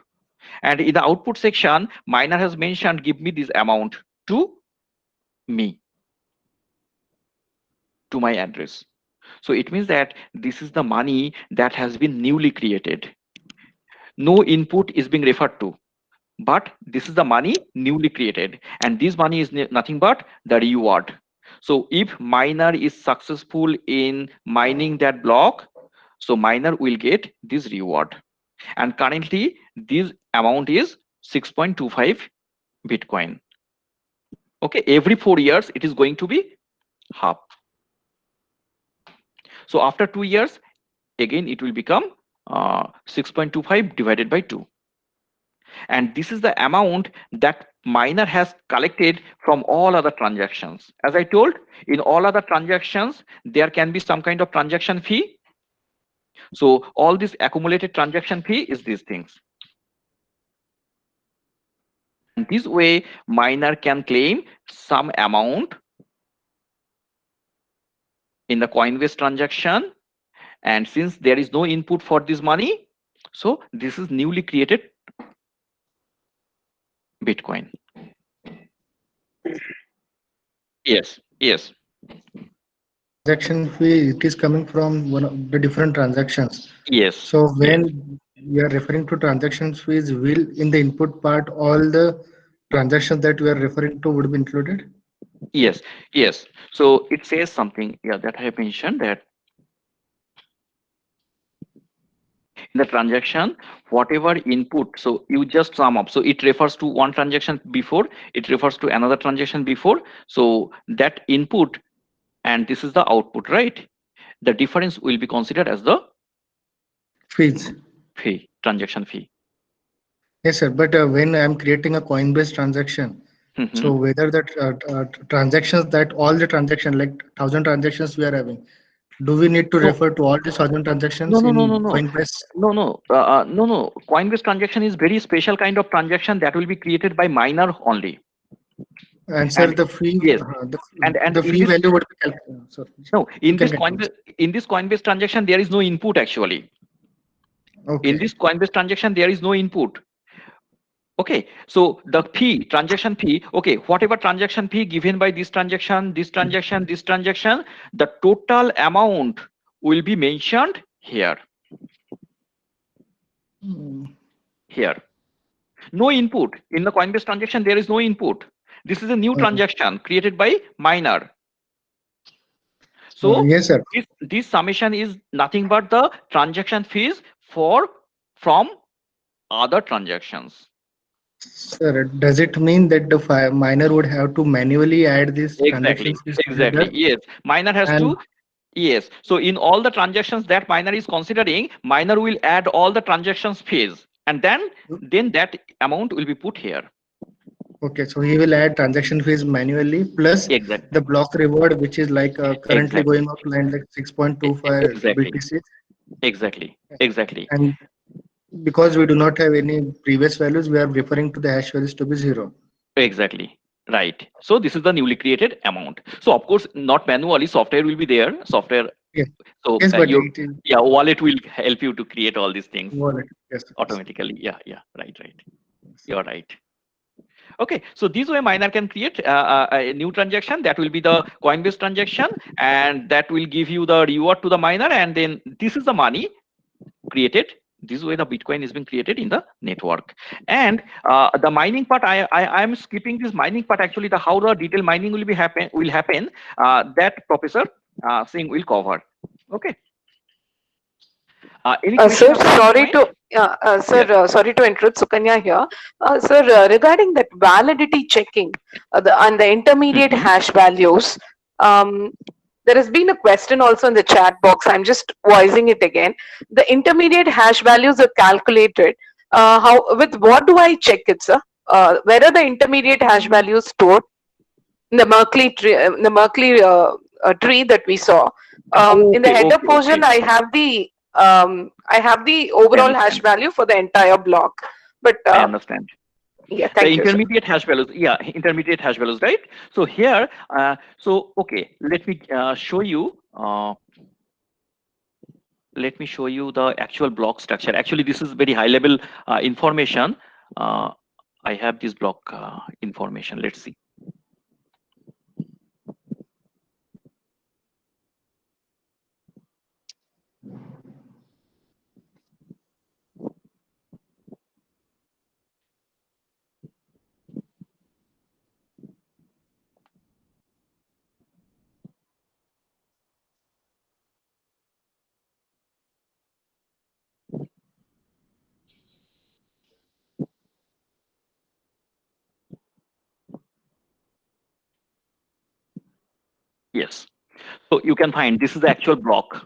And in the output section, miner has mentioned give me this amount to me, to my address. So it means that this is the money that has been newly created. No input is being referred to, but this is the money newly created, and this money is nothing but the reward. So if miner is successful in mining that block, so miner will get this reward. And currently this amount is 6.25 Bitcoin. Okay, every 4 years it is going to be half. So after 2 years, again it will become 6.25 divided by 2. And this is the amount that miner has collected from all other transactions. As I told, in all other transactions, there can be some kind of transaction fee. So all this accumulated transaction fee is these things. And this way, miner can claim some amount in the Coinbase transaction. And since there is no input for this money, so this is newly created Bitcoin. Yes, yes. Transaction fee, it is coming from one of the different transactions. Yes. So Yes. when we are referring to transaction fees, will in the input part all the transactions that we are referring to would be included? Yes, yes. So it says something, yeah, that I have mentioned, that in the transaction, whatever input, so you just sum up. So it refers to one transaction before, it refers to another transaction before. So that input and this is the output, right? The difference will be considered as the Fees. fee, transaction fee. Yes, sir. But when I'm creating a Coinbase transaction, Mhm. so whether the transactions that all the transactions like 1,000 transactions we are having, do we need to No, refer to all these 1,000 no, transactions no, no, in no, no. Coinbase? No. Coinbase transaction is very special kind of transaction that will be created by miner only. And sir, And the fee, yes, and the in fee this, value would be calculated. Sorry, no, you can continue. in this Coinbase transaction there is no input actually. In Okay. this Coinbase transaction there is no input. Okay, so the fee, transaction fee, okay, whatever transaction fee given by this transaction, the total amount will be mentioned here. Here. No input. In the Coinbase transaction, there is no input. This is a new Okay. transaction created by miner. So Yes, sir. this summation is nothing but the transaction fees from other transactions. Sir, does it mean that the miner would have to manually add these Exactly. transaction fees Exactly. together? Yes. Miner has And to. Yes. So in all the transactions that miner is considering, miner will add all the transactions fees, and then that amount will be put here. okay, so he will add transaction fees manually plus Exactly. the block reward, which is like currently Exactly. going up like 6.25 Exactly. BTC. Exactly. Exactly. And because we do not have any previous values, we are referring to the hash values to be zero. Exactly. Right. So this is the newly created amount. So of course, not manually, software will be there. Software. Yes, So yes, but your it is wallet will help you to create all these things wallet. Yes, yes. automatically. Yeah. Yeah. Right. Right. You're right. Okay. So this way, miner can create a new transaction that will be the Coinbase transaction, and that will give you the reward to the miner, and then this is the money created. This way the Bitcoin is being created in the network. And the mining part, I'm skipping this mining part. Actually, the how the detailed mining will happen, that Professor Singh will cover. Okay. Any question Sir, apart from my sorry mind? to sir, Yes. sorry to interrupt, Sukanya here. Sir, regarding that validity checking and the intermediate Hmm. hash values, um, there has been a question also in the chat box. I'm just voicing it again. The intermediate hash values are calculated. How with what do I check it, sir? Where are the intermediate hash values stored? In the Merkle tree, tree that we saw. In the Okay. header Okay. portion, Okay. I have the I overall hash understand. value for the entire block. But I understand. yeah, The thank you, sir. intermediate hash values, yeah, intermediate hash values, right? So here, okay, let me show you the actual block structure. Actually, this is very high level information. uh, I have this block information. Let's see. Yes, so you can find this is the actual block.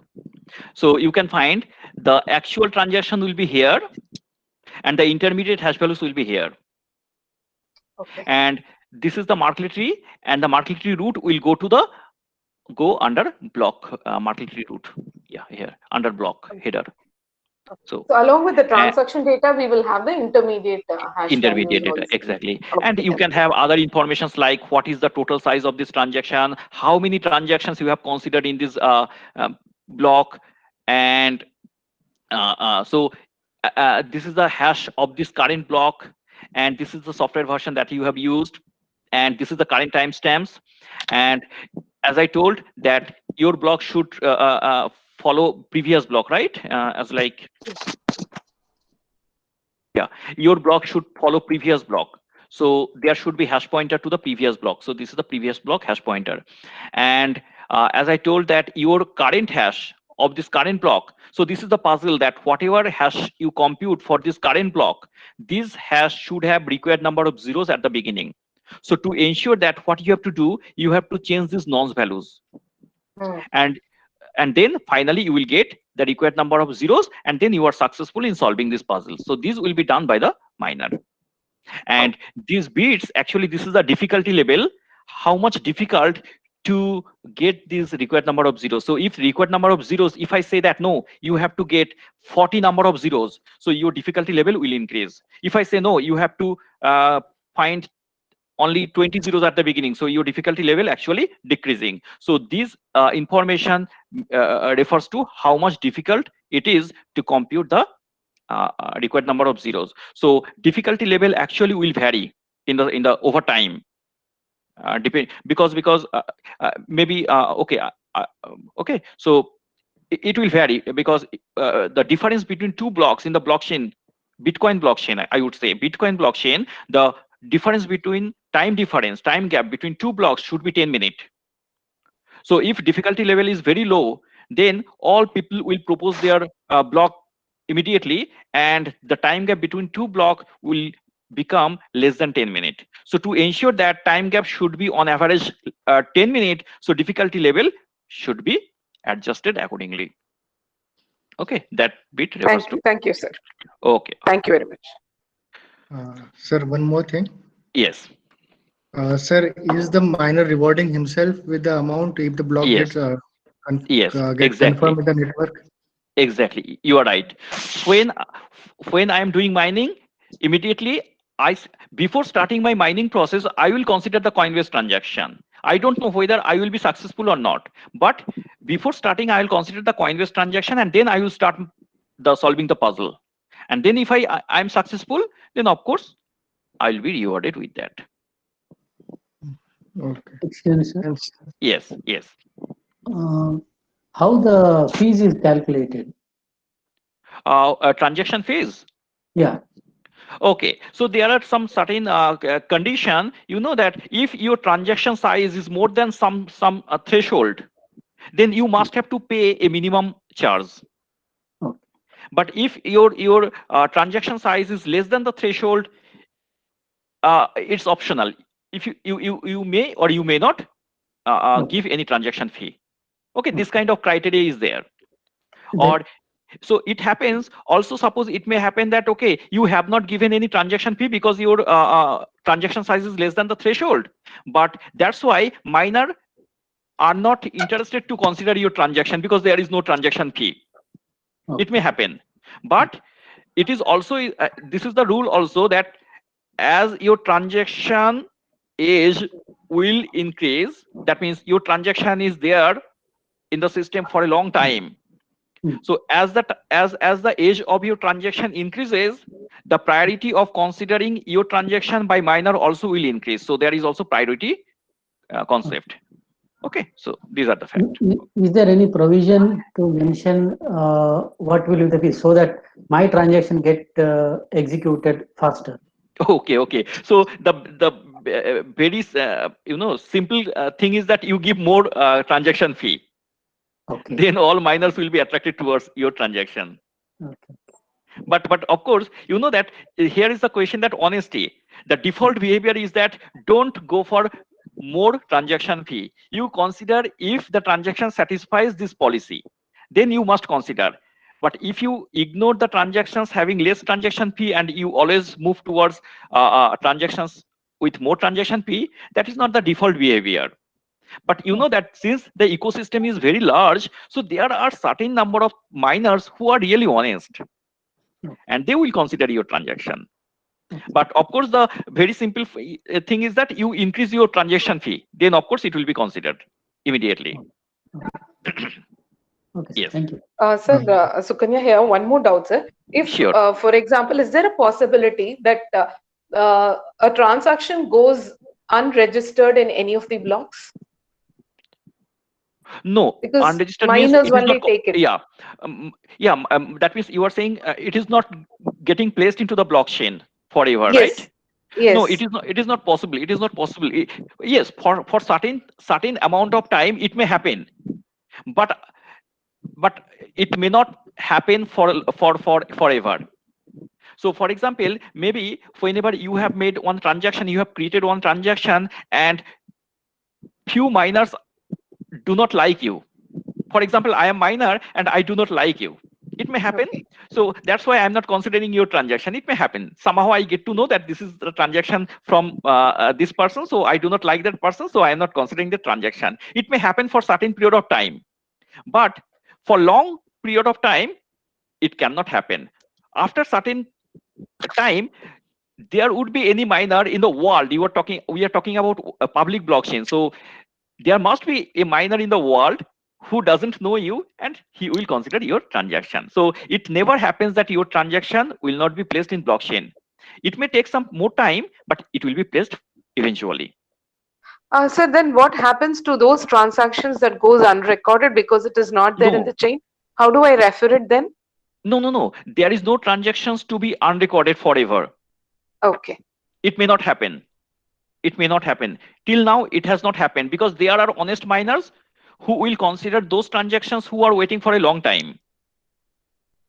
So you can find the actual transaction will be here, and the intermediate hash values will be here. Okay. And this is the Merkle tree, and the Merkle tree root will go under block Merkle tree root. Yeah, here under block header. So So along with the transaction data, we will have the intermediate hash values intermediate data, also. exactly. And Okay, you then. can have other informations like what is the total size of this transaction, how many transactions you have considered in this block, and this is the hash of this current block, and this is the software version that you have used, and this is the current timestamps. And as I told that your block should follow previous block, right? As like, yeah, your block should follow previous block. So there should be hash pointer to the previous block. So this is the previous block hash pointer. And as I told that your current hash of this current block. So this is the puzzle that whatever hash you compute for this current block, this hash should have required number of zeros at the beginning. So to ensure that, what you have to do, you have to change these nonce values. Hmm. And then finally you will get the required number of zeros, and then you are successful in solving this puzzle. So this will be done by the miner. And these bits, actually this is the difficulty level, how much difficult to get this required number of zeros. So if required number of zeros, if I say that no, you have to get 40 number of zeros, so your difficulty level will increase. If I say no, you have to find only 20 zeros at the beginning, so your difficulty level actually decreasing. So this information refers to how much difficult it is to compute the required number of zeros. So difficulty level actually will vary in the over time, because maybe okay, so it will vary because the difference between two blocks in the blockchain Bitcoin blockchain, I would say Bitcoin blockchain, the difference between time gap between two blocks should be 10 minutes. So if difficulty level is very low, then all people will propose their block immediately, and the time gap between two blocks will become less than 10 minutes. So to ensure that time gap should be on average 10 minutes, so difficulty level should be adjusted accordingly. Okay, that bit refers to. Thank you, sir. Okay. Thank you very much. Sir, one more thing. Yes. Sir, is the miner rewarding himself with the amount if the block Yes. gets Yes, gets exactly. confirmed in the network? Exactly, you are right. When I am doing mining, immediately before starting my mining process, I will consider the Coinbase transaction. I don't know whether I will be successful or not, but before starting, I will consider the Coinbase transaction, and then I will start the solving the puzzle. And then if I am successful, then of course I will be rewarded with that. Okay. Excuse me, sir. Yes, yes. How the fees is calculated? A transaction phase. Yeah. Okay, so there are some certain condition. You know that if your transaction size is more than some threshold, then you must have to pay a minimum charge. Okay. But if your transaction size is less than the threshold, it's optional. If you may or you may not Okay. give any transaction fee. Okay, this kind of criteria is there. Then- Or so it happens also, suppose it may happen that okay, you have not given any transaction fee because your transaction size is less than the threshold, but that's why miner are not interested to consider your transaction because there is no transaction fee. Okay. It may happen, but it is also this is the rule also, that as your transaction age will increase, that means your transaction is there in the system for a long time. So as the age of your transaction increases, the priority of considering your transaction by miner also will increase. So there is also priority concept. Okay, so these are the facts. Is there any provision to mention what will be the fee so that my transaction get executed faster? Okay. So the very simple thing is that you give more transaction fee. Okay. Then all miners will be attracted towards your transaction. Okay. But of course, you know that here is the question, that honesty. The default behavior is that don't go for more transaction fee. You consider if the transaction satisfies this policy, then you must consider. But if you ignore the transactions having less transaction fee and you always move towards transactions with more transaction fee, that is not the default behavior. But you know that since the ecosystem is very large, so there are certain number of miners who are really honest, and they will consider your transaction. But of course, the very simple thing is that you increase your transaction fee, then of course it will be considered immediately. Okay. Yes. Thank you. Sir, Sukanya here, one more doubt, sir. If, Sure. for example, is there a possibility that a transaction goes unregistered in any of the blocks? No, Because unregistered means miners it is only not take it. yeah, that means you are saying it is not getting placed into the blockchain forever, Yes. right? Yes. No, it is not possible. It is not possible. Yes, for certain amount of time it may happen, but it may not happen for forever. So for example, maybe whenever you have made one transaction, you have created one transaction, and few miners do not like you. For example, I am miner and I do not like you. It may happen. Okay. So that's why I'm not considering your transaction. It may happen. Somehow I get to know that this is the transaction from this person. So I do not like that person. So I am not considering the transaction. It may happen for certain period of time, but for long period of time, it cannot happen. After certain time, there would be any miner in the world. We are talking about a public blockchain. So there must be a miner in the world who doesn't know you, and he will consider your transaction. So it never happens that your transaction will not be placed in blockchain. It may take some more time, but it will be placed eventually. Sir, then what happens to those transactions that goes unrecorded because it is not there in No. the chain? How do I refer it then? No. There is no transactions to be unrecorded forever. Okay. It may not happen. It may not happen. Till now, it has not happened because there are honest miners who will consider those transactions who are waiting for a long time.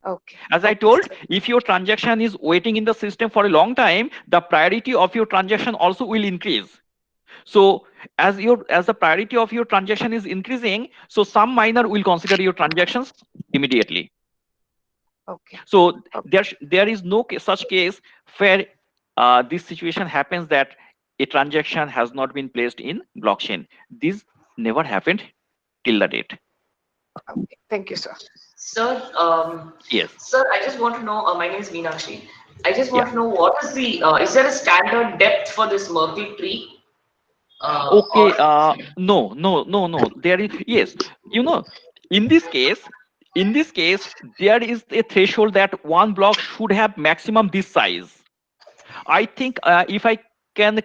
Okay. As I told, if your transaction is waiting in the system for a long time, the priority of your transaction also will increase. So as the priority of your transaction is increasing, so some miner will consider your transactions immediately. Okay. So there is no such case where this situation happens that a transaction has not been placed in blockchain. This never happened till the date. Okay. Thank you, sir. Sir, Yes. sir, I just want to know, my name is Meenakshi. I just want to know what is the, is there a standard depth for this Merkle tree? Okay, no. There is, yes, in this case, there is a threshold that one block should have maximum this size. I think if I can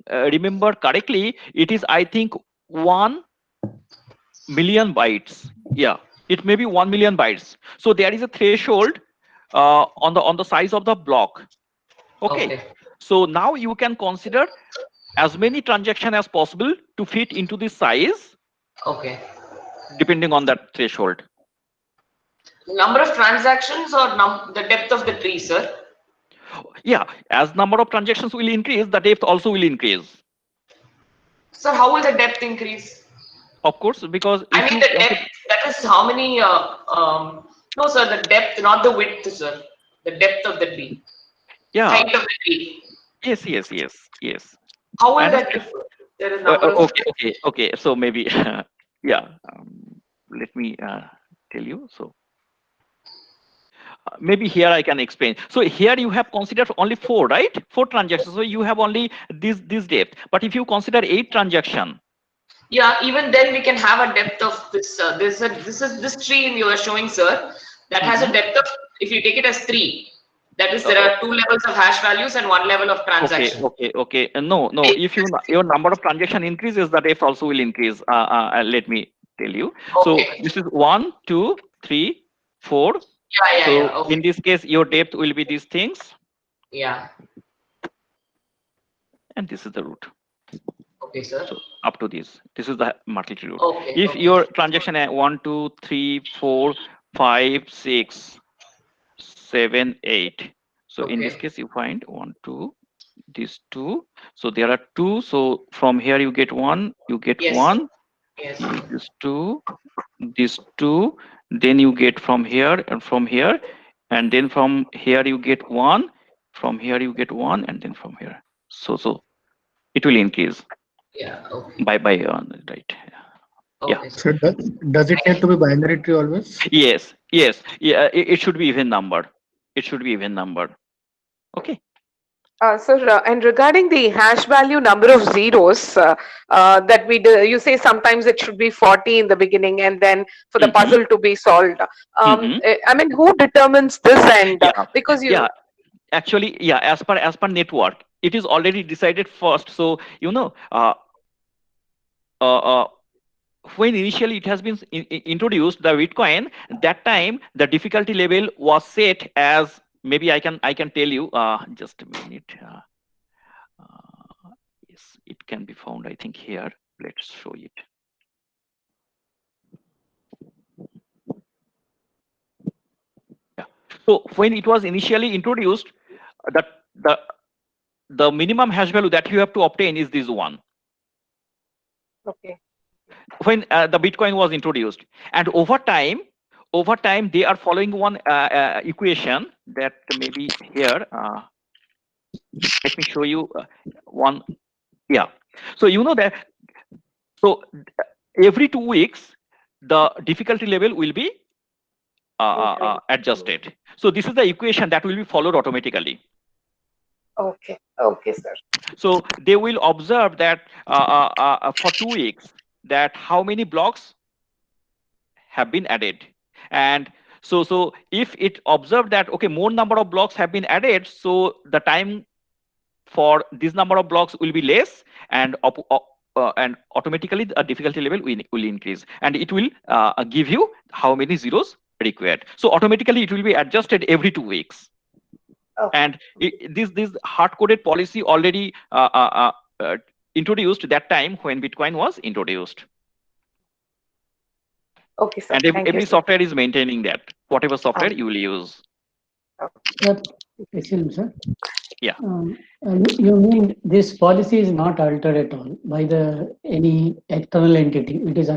remember correctly, it is, I think, 1 million bytes. Yeah, it may be 1 million bytes. So there is a threshold on the size of the block. Okay. So now you can consider as many transactions as possible to fit into this size. Okay. Depending on that threshold. Number of transactions or the depth of the tree, sir? Yeah, as number of transactions will increase, the depth also will increase. Sir, how will the depth increase? Of course, because if I mean the depth, that is how many, no sir, the depth, not the width, sir. The depth of the tree. Yeah. Height of the tree. Yes. How will that differ? There is number of... Okay. So maybe, yeah. Let me tell you. So maybe here I can explain. So here you have considered only 4, right? 4 transactions. So you have only this depth. But if you consider 8 transactions. Yeah, even then we can have a depth of this. This is this tree you are showing, sir. That has a depth of, if you take it as 3, that is, there are 2 levels of hash values and 1 level of transaction. Okay. No. If your number of transaction increases, the depth also will increase. Let me tell you. So this is 1, 2, 3, 4. Yeah. Okay. In this case, your depth will be these things. Yeah. And this is the root. Okay, sir. So up to this is the Merkle tree root. Okay. If your transaction at 1, 2, 3, 4, 5, 6, 7, 8. So in this case, you find 1, 2, these 2. So there are 2. So from here you get 1. You get 1. Yes. This 2. This 2. Then you get from here and from here, and then from here you get 1. From here you get 1, and then from here. So it will increase. Yeah. Okay. By right. Okay. Yeah. So does it need to be binary tree always? Yes. Yeah. It should be even number. Okay. Sir, and regarding the hash value number of zeros that we do, you say sometimes it should be 40 in the beginning and then for the puzzle to be solved. I mean, who determines this end? Because you... Yeah. Actually, yeah, as per network, it is already decided first. So, when initially it has been introduced, the Bitcoin, that time the difficulty level was set as, maybe I can tell you, just a minute. Yes, it can be found, I think, here. Let's show it. Yeah. So when it was initially introduced, the minimum hash value that you have to obtain is this one. Okay. When the Bitcoin was introduced, and over time they are following one equation that maybe here. Let me show you one. Yeah. So that. So every 2 weeks, the difficulty level will be adjusted. So this is the equation that will be followed automatically. Okay, sir. So they will observe that for 2 weeks, that how many blocks have been added, and so if it observed that, okay, more number of blocks have been added, so the time for this number of blocks will be less, and automatically the difficulty level will increase, and it will give you how many zeros required. So automatically it will be adjusted every 2 weeks. Okay. And this hard-coded policy already introduced that time when Bitcoin was introduced. Okay, sir. And Thank every you, sir. software is maintaining that, whatever software you will use. Sir, excellent, sir. Yeah. You mean this policy is not altered at all by any external entity? It is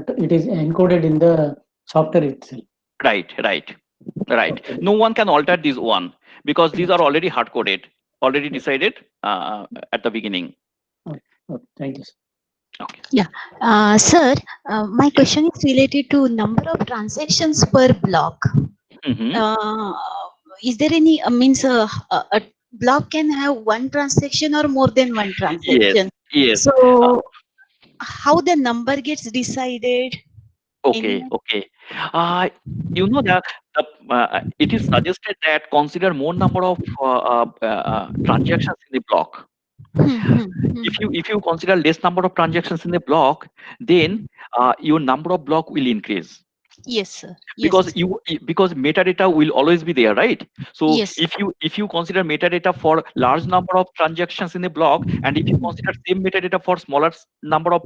encoded in the software itself. Right. Okay. No one can alter this one because these are already hard-coded, already decided at the beginning. Okay. Thank you, sir. Okay. Yeah, sir, my question is related to number of transactions per block. Is there any means a block can have one transaction or more than one transaction? Yes. So how the number gets decided? Okay. You know that it is suggested that consider more number of transactions in the block. If you consider less number of transactions in the block, then your number of block will increase. Yes, sir. Because because metadata will always be there, right? So Yes. if you consider metadata for large number of transactions in a block, and if you consider same metadata for smaller number of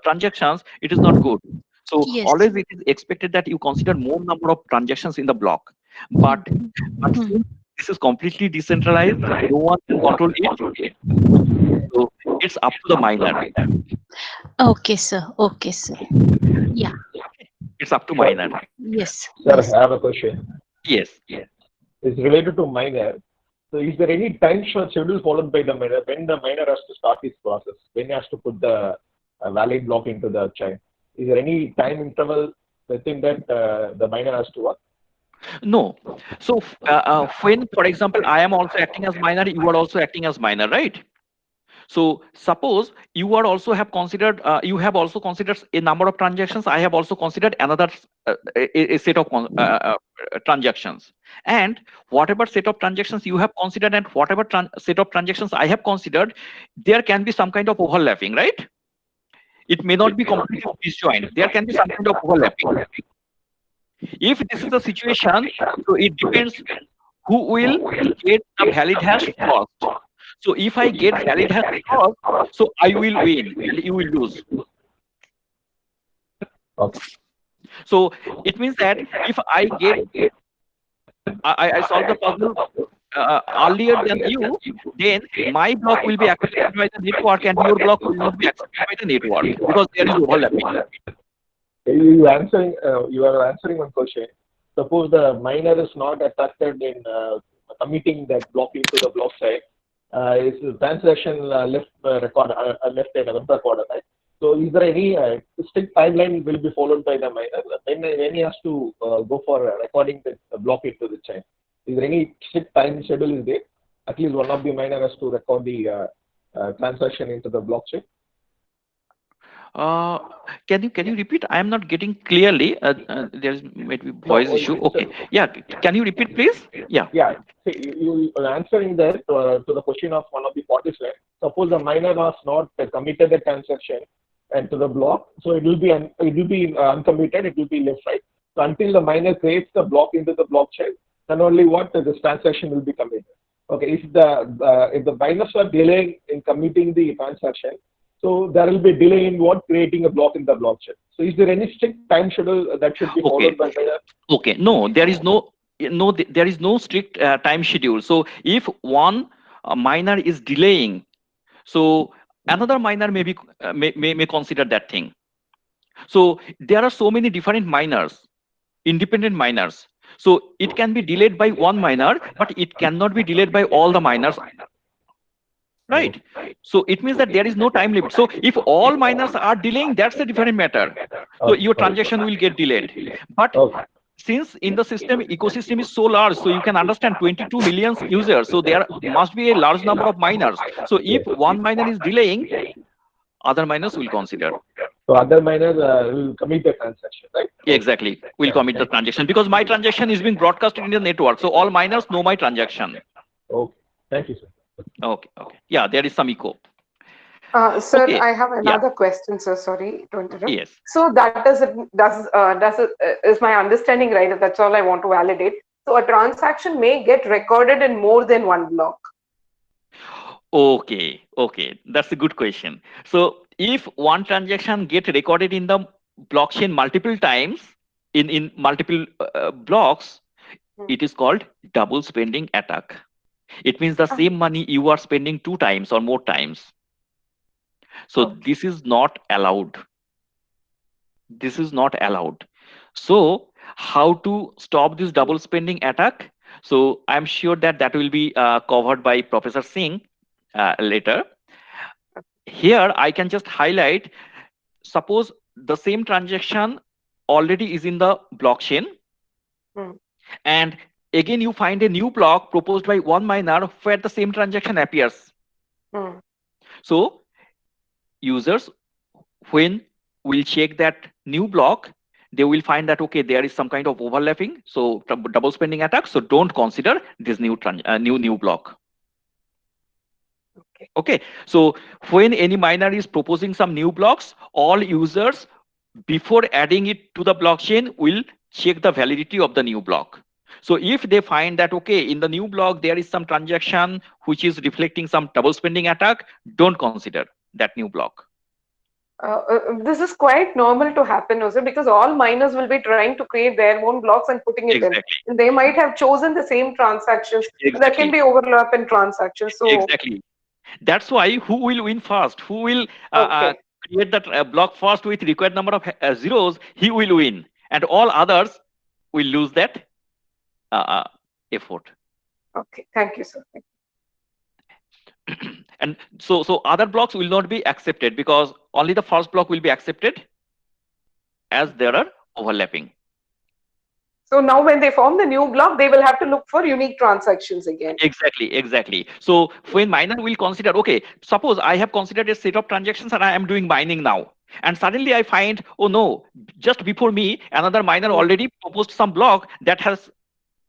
transactions, it is not good. So Yes. always it is expected that you consider more number of transactions in the block. But since this is completely decentralized, no one can control it. So it's up to the miner. Okay, sir. Yeah. It's up to miner. Yes. Sir, I have a question. Yes. It's related to miner. So is there any time schedule followed by the miner when the miner has to start his process? When he has to put the valid block into the chain? Is there any time interval within that the miner has to work? No. So when, for example, I am also acting as miner, you are also acting as miner, right? So suppose you are also have considered, you have also considered a number of transactions. I have also considered another a set of transactions, and whatever set of transactions you have considered and whatever set of transactions I have considered, there can be some kind of overlapping, right? It may not be completely disjoint. There can be some kind of overlapping. If this is the situation, so it depends who will get the valid hash first. So if I get valid hash first, so I will win and you will lose. Okay. So it means that if I get, I solve the puzzle earlier than you, then my block will be accepted by the network and your block will not be accepted by the network because there is overlapping. You are answering one question. Suppose the miner is not attracted in committing that block into the block side. Is the transaction left left in a recorder, right? So is there any strict timeline will be followed by the miner when he has to go for recording the block into the chain? Is there any strict time schedule is there? At least one of the miner has to record the transaction into the blockchain. Can you repeat? I am not getting clearly. There's maybe voice issue. Okay. Yeah. Can you repeat, please? Yeah. Yeah. See, you are answering that to the question of one of the participants. Suppose the miner has not committed the transaction and to the block, so it will be uncommitted. It will be left, right. So until the miner creates the block into the blockchain, then only what this transaction will be committed. Okay. If the miners are delaying in committing the transaction, so there will be delay in creating a block in the blockchain. So is there any strict time schedule that should be followed by miner? Okay. No, there is no strict time schedule. So if one miner is delaying, so another miner may consider that thing. So there are so many different miners, independent miners. So it can be delayed by one miner, but it cannot be delayed by all the miners. Right. So it means that there is no time limit. So if all miners are delaying, that's a different matter. So your transaction will get delayed. But since in the system ecosystem is so large, so you can understand 22 million users. So there must be a large number of miners. So if one miner is delaying, other miners will consider. So other miners will commit the transaction, right? Exactly. Will commit the transaction because my transaction is being broadcasted in the network. So all miners know my transaction. Okay. Thank you, sir. Okay. Yeah, there is some echo. Sir, Okay. I have Yeah. another question, sir. Sorry to interrupt. Yes. So that is my understanding right? That's all I want to validate. So a transaction may get recorded in more than one block. Okay. Okay. That's a good question. So if one transaction get recorded in the blockchain multiple times in multiple blocks, it is called double spending attack. It means the same money you are spending 2 times or more times. So this is not allowed. This is not allowed. So how to stop this double spending attack? So I'm sure that that will be covered by Professor Singh later. Here I can just highlight, suppose the same transaction already is in the blockchain, and again you find a new block proposed by one miner where the same transaction appears. So users, when will check that new block, they will find that okay, there is some kind of overlapping, so double spending attack. So don't consider this new new block. Okay, so when any miner is proposing some new blocks, all users before adding it to the blockchain will check the validity of the new block. So if they find that okay, in the new block there is some transaction which is reflecting some double spending attack, don't consider that new block. This is quite normal to happen also, because all miners will be trying to create their own blocks and putting it in. And they might have chosen the same transactions. There can be overlap in transactions. So exactly. That's why who will win first? Who will create that block first with required number of zeros? He will win, and all others will lose that effort. Okay, thank you, sir. And so other blocks will not be accepted because only the first block will be accepted, as there are overlapping. So now when they form the new block, they will have to look for unique transactions again. Exactly. So when miner will consider, okay, suppose I have considered a set of transactions and I am doing mining now, and suddenly I find, oh no, just before me another miner already proposed some block that has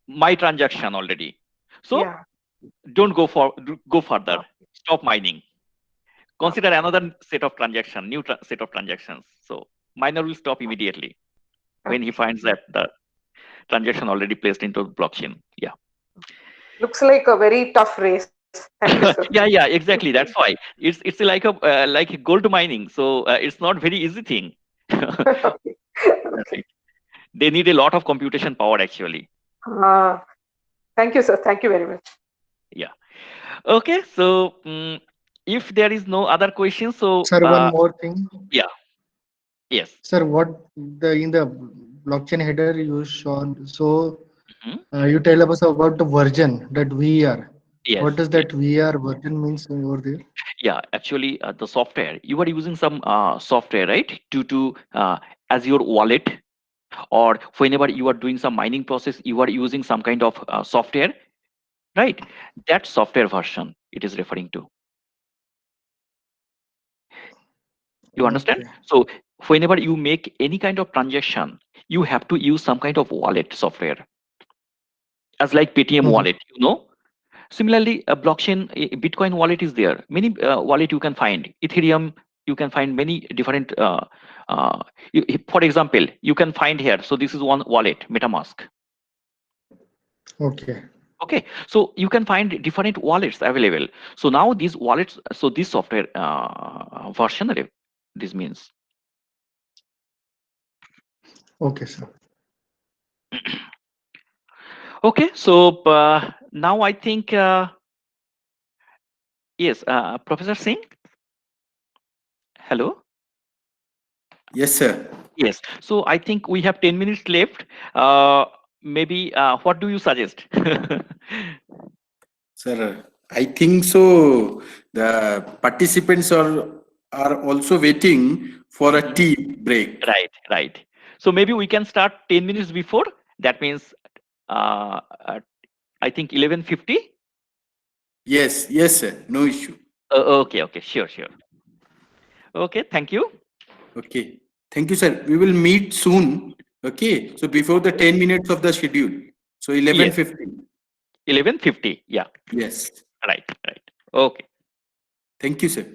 my transaction already. So don't go further. Stop mining. Consider another set of transaction, new set of transactions. So miner will stop immediately when he finds that the transaction already placed into the blockchain. Yeah. Looks like a very tough race. Thank you, sir. yeah, exactly. That's why it's like a gold mining. So it's not very easy thing. Okay. They need a lot of computation power actually. Thank you, sir. Thank you very much. Yeah. Okay. So if there is no other questions, so sir, one more thing. Yeah. Yes. Sir, what in the blockchain header you shown? So you tell us about the version that we are. Yes. What does that VR version means over there? Yeah, actually, the software you are using some software, right? To Azure Wallet, or whenever you are doing some mining process, you are using some kind of software, right? That software version it is referring to. You understand? So whenever you make any kind of transaction, you have to use some kind of wallet software, as like Paytm wallet, you know. Similarly, a blockchain, Bitcoin wallet is there. Many wallet you can find. Ethereum, you can find many different. For example, you can find here. So this is one wallet, MetaMask. Okay. Okay. So you can find different wallets available. So now these wallets, so this software version, this means. Okay, sir. Okay. So now I think. Yes, Professor Singh. Hello. Yes, sir. Yes. So I think we have 10 minutes left. Maybe what do you suggest? Sir, I think so. The participants are also waiting for a tea break. Right. So maybe we can start 10 minutes before. That means I think 11:50. Yes, sir. No issue. Okay. Sure. Okay. Thank you. Okay. Thank you, sir. We will meet soon. Okay. So before the 10 minutes of the schedule. So 11:50. 11:50. Yeah. Yes. Right. Okay. Thank you, sir.